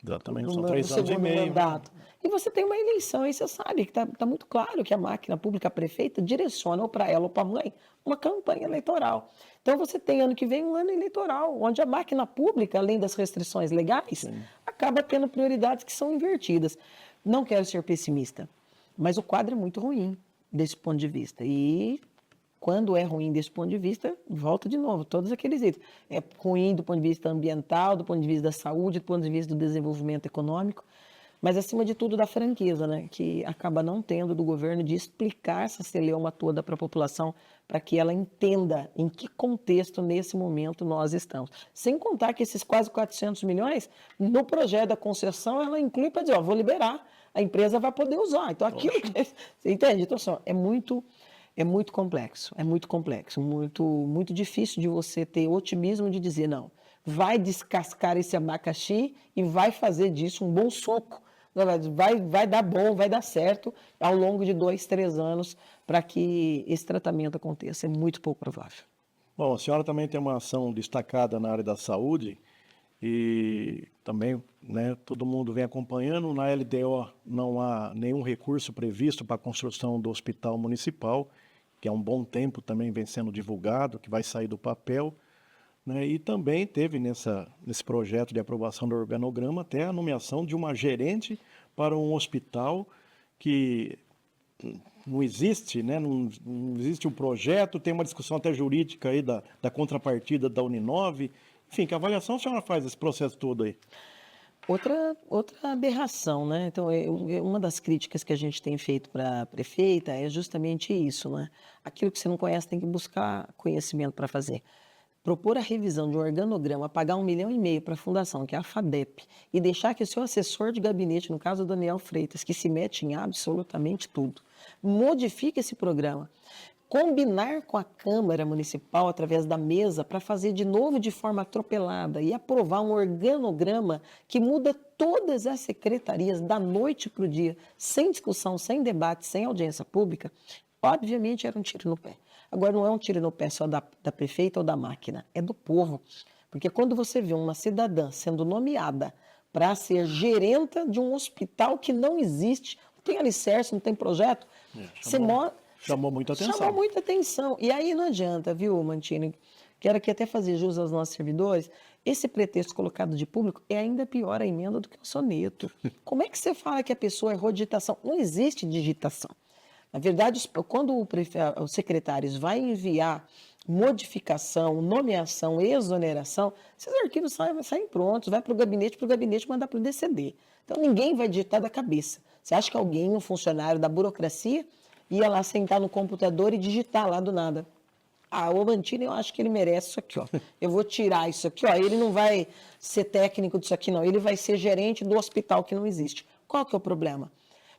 Exatamente, são 3 anos e meio. Mandato. E você tem uma eleição, e você sabe que está muito claro que a máquina pública, a prefeita, direciona ou para ela ou para a mãe uma campanha eleitoral. Então você tem ano que vem um ano eleitoral, onde a máquina pública, além das restrições legais, acaba tendo prioridades que são invertidas. Não quero ser pessimista, mas o quadro é muito ruim desse ponto de vista. E quando é ruim desse ponto de vista, volta de novo, todos aqueles itens. É ruim do ponto de vista ambiental, do ponto de vista da saúde, do ponto de vista do desenvolvimento econômico, mas acima de tudo da franqueza, né, que acaba não tendo do governo de explicar essa celeuma toda para a população, para que ela entenda em que contexto, nesse momento, nós estamos. Sem contar que esses quase 400 milhões, no projeto da concessão, ela inclui para dizer, vou liberar, a empresa vai poder usar. Então, aquilo que... Você entende? Então, assim, é muito complexo, muito difícil de você ter otimismo de dizer, não, vai descascar esse abacaxi e vai fazer disso um bom suco, vai dar bom, vai dar certo ao longo de 2, 3 anos para que esse tratamento aconteça. É muito pouco provável. Bom, a senhora também tem uma ação destacada na área da saúde e também, né, todo mundo vem acompanhando. Na LDO não há nenhum recurso previsto para a construção do hospital municipal, que há um bom tempo também vem sendo divulgado, que vai sair do papel, né? E também teve nesse projeto de aprovação do organograma até a nomeação de uma gerente para um hospital que não existe, né? Não existe um projeto, tem uma discussão até jurídica aí da contrapartida da Uninove. Enfim, que avaliação a senhora faz desse processo todo aí? Outra aberração, né? Então, uma das críticas que a gente tem feito para a prefeita é justamente isso, né? Aquilo que você não conhece tem que buscar conhecimento para fazer. Propor a revisão de um organograma, pagar 1,5 milhão para a fundação, que é a FADEP, e deixar que o seu assessor de gabinete, no caso o Daniel Freitas, que se mete em absolutamente tudo, modifique esse programa. Combinar com a Câmara Municipal, através da mesa, para fazer de novo de forma atropelada e aprovar um organograma que muda todas as secretarias da noite para o dia, sem discussão, sem debate, sem audiência pública, obviamente era um tiro no pé. Agora, não é um tiro no pé só da prefeita ou da máquina, é do povo. Porque quando você vê uma cidadã sendo nomeada para ser gerenta de um hospital que não existe, não tem alicerce, não tem projeto, você mora... Chamou muita atenção. Chamou muita atenção. E aí não adianta, viu, Mantini? Quero aqui até fazer jus aos nossos servidores. Esse pretexto colocado de público é ainda pior a emenda do que o soneto. Como é que você fala que a pessoa errou digitação? Não existe digitação. Na verdade, quando os secretários vai enviar modificação, nomeação, exoneração, esses arquivos saem prontos, vai para o gabinete mandar para o DCD. Então, ninguém vai digitar da cabeça. Você acha que alguém, um funcionário da burocracia, ia lá sentar no computador e digitar lá do nada? O Mantini, eu acho que ele merece isso aqui, ó. Eu vou tirar isso aqui, ó. Ele não vai ser técnico disso aqui, não. Ele vai ser gerente do hospital que não existe. Qual que é o problema?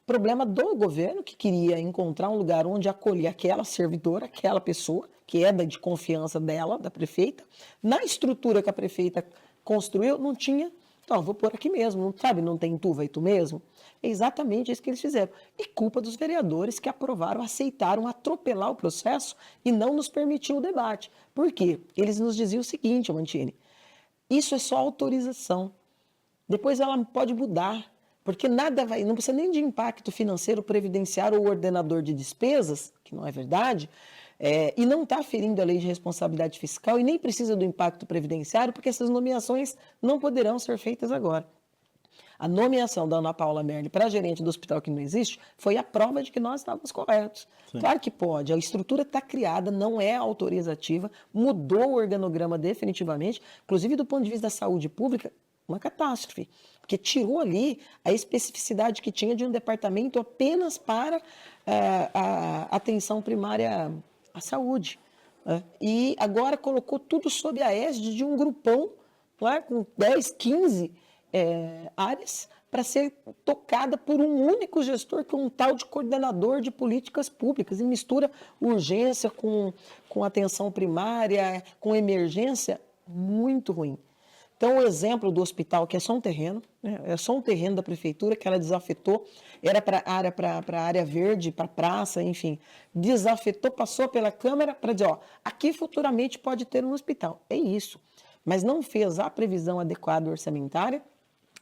Problema do governo, que queria encontrar um lugar onde acolher aquela servidora, aquela pessoa, que é de confiança dela, da prefeita. Na estrutura que a prefeita construiu, não tinha. Então, vou pôr aqui mesmo, sabe? Não tem tu, vai tu mesmo. É exatamente isso que eles fizeram. E culpa dos vereadores que aprovaram, aceitaram atropelar o processo e não nos permitiu o debate. Por quê? Eles nos diziam o seguinte, Mantini, isso é só autorização. Depois ela pode mudar, porque nada vai, não precisa nem de impacto financeiro, previdenciário ou ordenador de despesas, que não é verdade, e não está ferindo a lei de responsabilidade fiscal e nem precisa do impacto previdenciário, porque essas nomeações não poderão ser feitas agora. A nomeação da Ana Paula Merli para gerente do hospital que não existe foi a prova de que nós estávamos corretos. Sim. Claro que pode, a estrutura está criada, não é autorizativa, mudou o organograma definitivamente, inclusive do ponto de vista da saúde pública, uma catástrofe, porque tirou ali a especificidade que tinha de um departamento apenas para a atenção primária à saúde. E agora colocou tudo sob a égide de um grupão, não é, com 10, 15 áreas para ser tocada por um único gestor, que é um tal de coordenador de políticas públicas, e mistura urgência com atenção primária, com emergência, muito ruim. Então, o exemplo do hospital, que é só um terreno, né? É só um terreno da prefeitura que ela desafetou, era para a área verde, para a praça, enfim, desafetou, passou pela Câmara para dizer, ó, aqui futuramente pode ter um hospital. É isso. Mas não fez a previsão adequada orçamentária,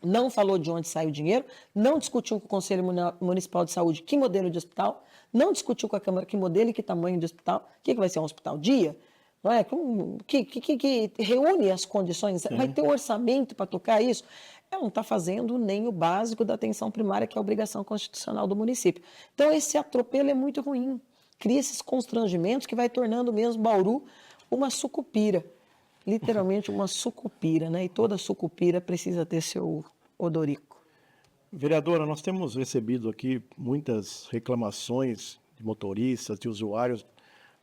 não falou de onde sai o dinheiro, não discutiu com o Conselho Municipal de Saúde que modelo de hospital, não discutiu com a Câmara que modelo e que tamanho de hospital, o que vai ser um hospital dia, não é? Que reúne as condições, vai ter orçamento para tocar isso? Ela não está fazendo nem o básico da atenção primária, que é a obrigação constitucional do município. Então, esse atropelo é muito ruim, cria esses constrangimentos que vai tornando mesmo Bauru uma sucupira. Literalmente uma sucupira, né? E toda sucupira precisa ter seu odorico. Vereadora, nós temos recebido aqui muitas reclamações de motoristas, de usuários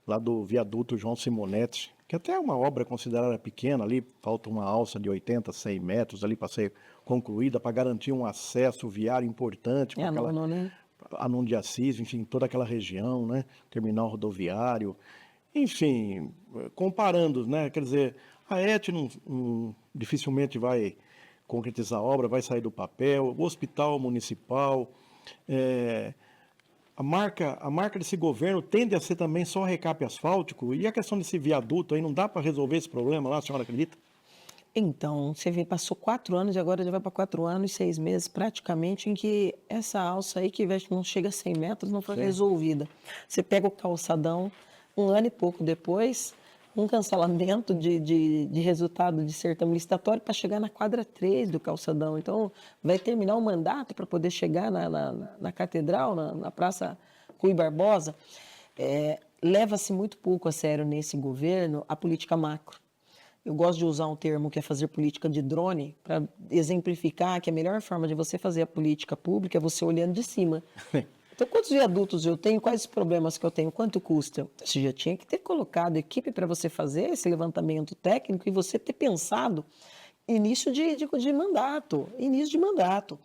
lá do viaduto João Simonetti, que até é uma obra considerada pequena ali, falta uma alça de 80, 100 metros ali para ser concluída, para garantir um acesso viário importante para aquela né? Anum de Assis, enfim, toda aquela região, né? Terminal rodoviário, enfim, comparando, né? Quer dizer, a ET dificilmente vai concretizar a obra, vai sair do papel, o hospital municipal, a marca desse governo tende a ser também só recape asfáltico, e a questão desse viaduto aí, não dá para resolver esse problema lá, a senhora acredita? Então, você vê, passou 4 anos e agora já vai para 4 anos e 6 meses praticamente em que essa alça aí, que não chega a 100 metros, não foi resolvida. Você pega o calçadão, 1 ano e pouco depois, um cancelamento de resultado de certame licitatório para chegar na quadra 3 do calçadão. Então, vai terminar o mandato para poder chegar na Catedral, na Praça Rui Barbosa. Leva-se muito pouco a sério nesse governo a política macro. Eu gosto de usar um termo que é fazer política de drone, para exemplificar que a melhor forma de você fazer a política pública é você olhando de cima. Então, quantos viadutos eu tenho? Quais os problemas que eu tenho? Quanto custa? Você já tinha que ter colocado equipe para você fazer esse levantamento técnico e você ter pensado início de mandato. Início de mandato.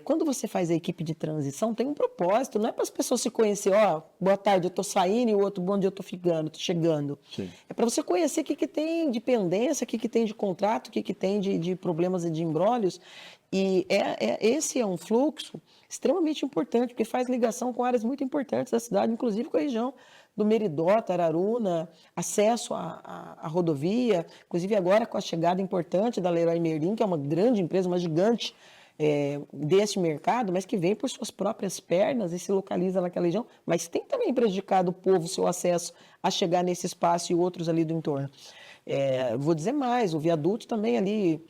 Quando você faz a equipe de transição, tem um propósito, não é para as pessoas se conhecer, ó, boa tarde, eu estou saindo, e o outro, bom dia, eu estou chegando. Sim. É para você conhecer o que tem de pendência, o que tem de contrato, o que tem de problemas e de embrólios. E esse é um fluxo extremamente importante, porque faz ligação com áreas muito importantes da cidade, inclusive com a região do Meridó, Araruna, acesso à rodovia, inclusive agora com a chegada importante da Leroy Merlin, que é uma grande empresa, uma gigante desse mercado, mas que vem por suas próprias pernas e se localiza naquela região, mas tem também prejudicado o povo, seu acesso a chegar nesse espaço e outros ali do entorno. Vou dizer mais, o viaduto também ali,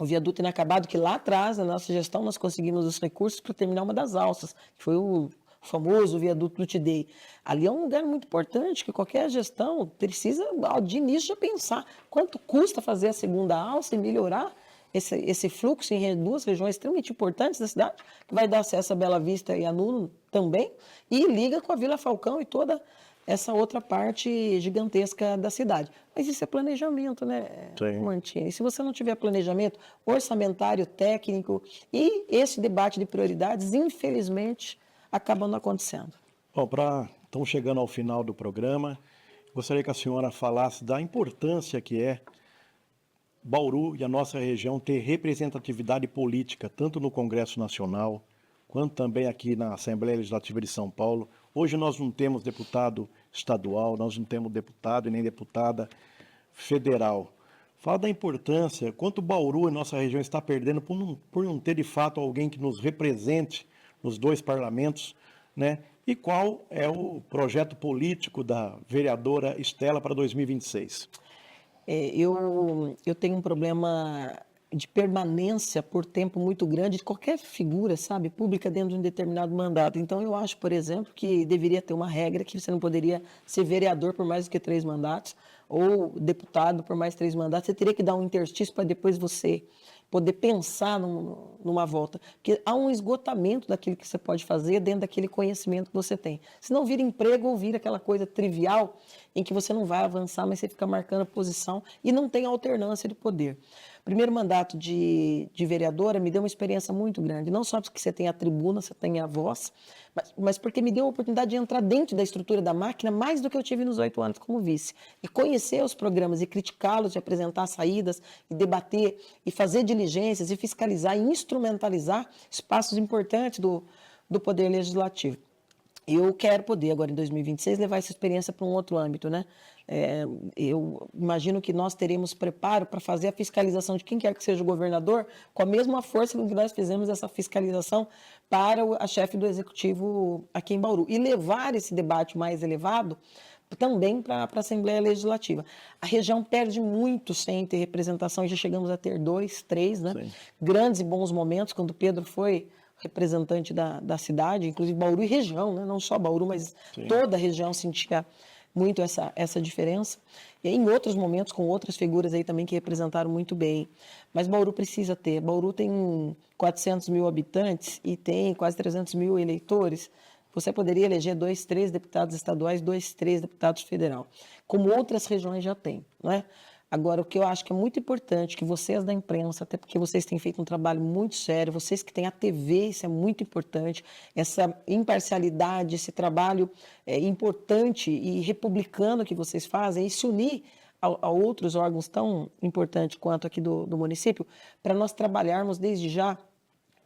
o viaduto inacabado, que lá atrás, na nossa gestão, nós conseguimos os recursos para terminar uma das alças, que foi o famoso viaduto do Tidei. Ali é um lugar muito importante, que qualquer gestão precisa, de início, já pensar quanto custa fazer a segunda alça e melhorar esse fluxo em 2 regiões extremamente importantes da cidade, que vai dar acesso a Bela Vista e a Nuno também, e liga com a Vila Falcão e toda essa outra parte gigantesca da cidade. Mas isso é planejamento, né, Mantini? E se você não tiver planejamento orçamentário, técnico, e esse debate de prioridades, infelizmente, acaba não acontecendo. Bom, estamos chegando ao final do programa, gostaria que a senhora falasse da importância que é Bauru e a nossa região ter representatividade política, tanto no Congresso Nacional quanto também aqui na Assembleia Legislativa de São Paulo. Hoje nós não temos deputado estadual, nós não temos deputado e nem deputada federal. Fala da importância, quanto Bauru e nossa região está perdendo por não ter de fato alguém que nos represente nos dois parlamentos, né? E qual é o projeto político da vereadora Estela para 2026? Eu tenho um problema de permanência por tempo muito grande de qualquer figura, sabe, pública dentro de um determinado mandato. Então, eu acho, por exemplo, que deveria ter uma regra que você não poderia ser vereador por mais do que 3 mandatos ou deputado por mais 3 mandatos. Você teria que dar um interstício para depois você poder pensar numa volta. Porque há um esgotamento daquilo que você pode fazer dentro daquele conhecimento que você tem. Se não vira emprego ou vira aquela coisa trivial em que você não vai avançar, mas você fica marcando a posição e não tem alternância de poder. Primeiro mandato de vereadora me deu uma experiência muito grande, não só porque você tem a tribuna, você tem a voz, mas porque me deu a oportunidade de entrar dentro da estrutura da máquina mais do que eu tive nos 8 anos como vice. E conhecer os programas e criticá-los, e apresentar saídas, e debater, e fazer diligências, e fiscalizar, e instrumentalizar espaços importantes do Poder Legislativo. Eu quero poder, agora em 2026, levar essa experiência para um outro âmbito, né? Eu imagino que nós teremos preparo para fazer a fiscalização de quem quer que seja o governador, com a mesma força com que nós fizemos essa fiscalização para a chefe do Executivo aqui em Bauru. E levar esse debate mais elevado também para a Assembleia Legislativa. A região perde muito sem ter representação, e já chegamos a ter 2, 3, né? Sim. Grandes e bons momentos, quando o Pedro foi representante da cidade, inclusive Bauru e região, né? Não só Bauru, mas Sim. toda a região sentia muito essa diferença. E em outros momentos, com outras figuras aí também que representaram muito bem. Mas Bauru precisa ter. Bauru tem 400 mil habitantes e tem quase 300 mil eleitores. Você poderia eleger 2, 3 deputados estaduais, 2, 3 deputados federal, como outras regiões já têm, não é? Agora, o que eu acho que é muito importante, que vocês da imprensa, até porque vocês têm feito um trabalho muito sério, vocês que têm a TV, isso é muito importante, essa imparcialidade, esse trabalho importante e republicano que vocês fazem, e se unir a outros órgãos tão importantes quanto aqui do município, para nós trabalharmos desde já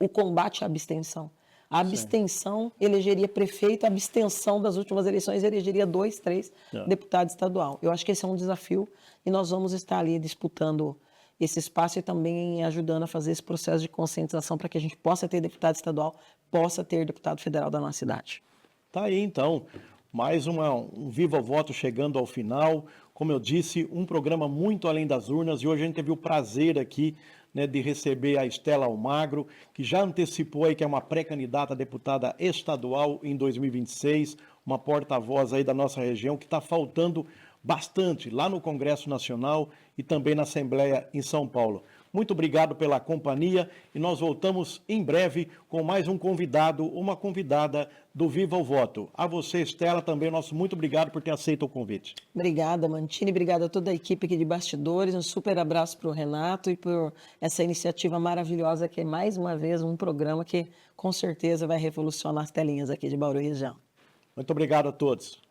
o combate à abstenção. A abstenção elegeria prefeito, a abstenção das últimas eleições elegeria 2, 3 deputados estadual. Eu acho que esse é um desafio e nós vamos estar ali disputando esse espaço e também ajudando a fazer esse processo de conscientização para que a gente possa ter deputado estadual, possa ter deputado federal da nossa cidade. Tá aí, então, mais um Viva Voto chegando ao final. Como eu disse, um programa muito além das urnas, e hoje a gente teve o prazer aqui, né, de receber a Estela Almagro, que já antecipou aí que é uma pré-candidata a deputada estadual em 2026, uma porta-voz aí da nossa região, que está faltando bastante lá no Congresso Nacional e também na Assembleia em São Paulo. Muito obrigado pela companhia e nós voltamos em breve com mais um convidado, uma convidada do Viva o Voto. A você, Estela, também nosso muito obrigado por ter aceito o convite. Obrigada, Mantini, obrigada a toda a equipe aqui de bastidores, um super abraço para o Renato e por essa iniciativa maravilhosa que é mais uma vez um programa que com certeza vai revolucionar as telinhas aqui de Bauru e região. Muito obrigado a todos.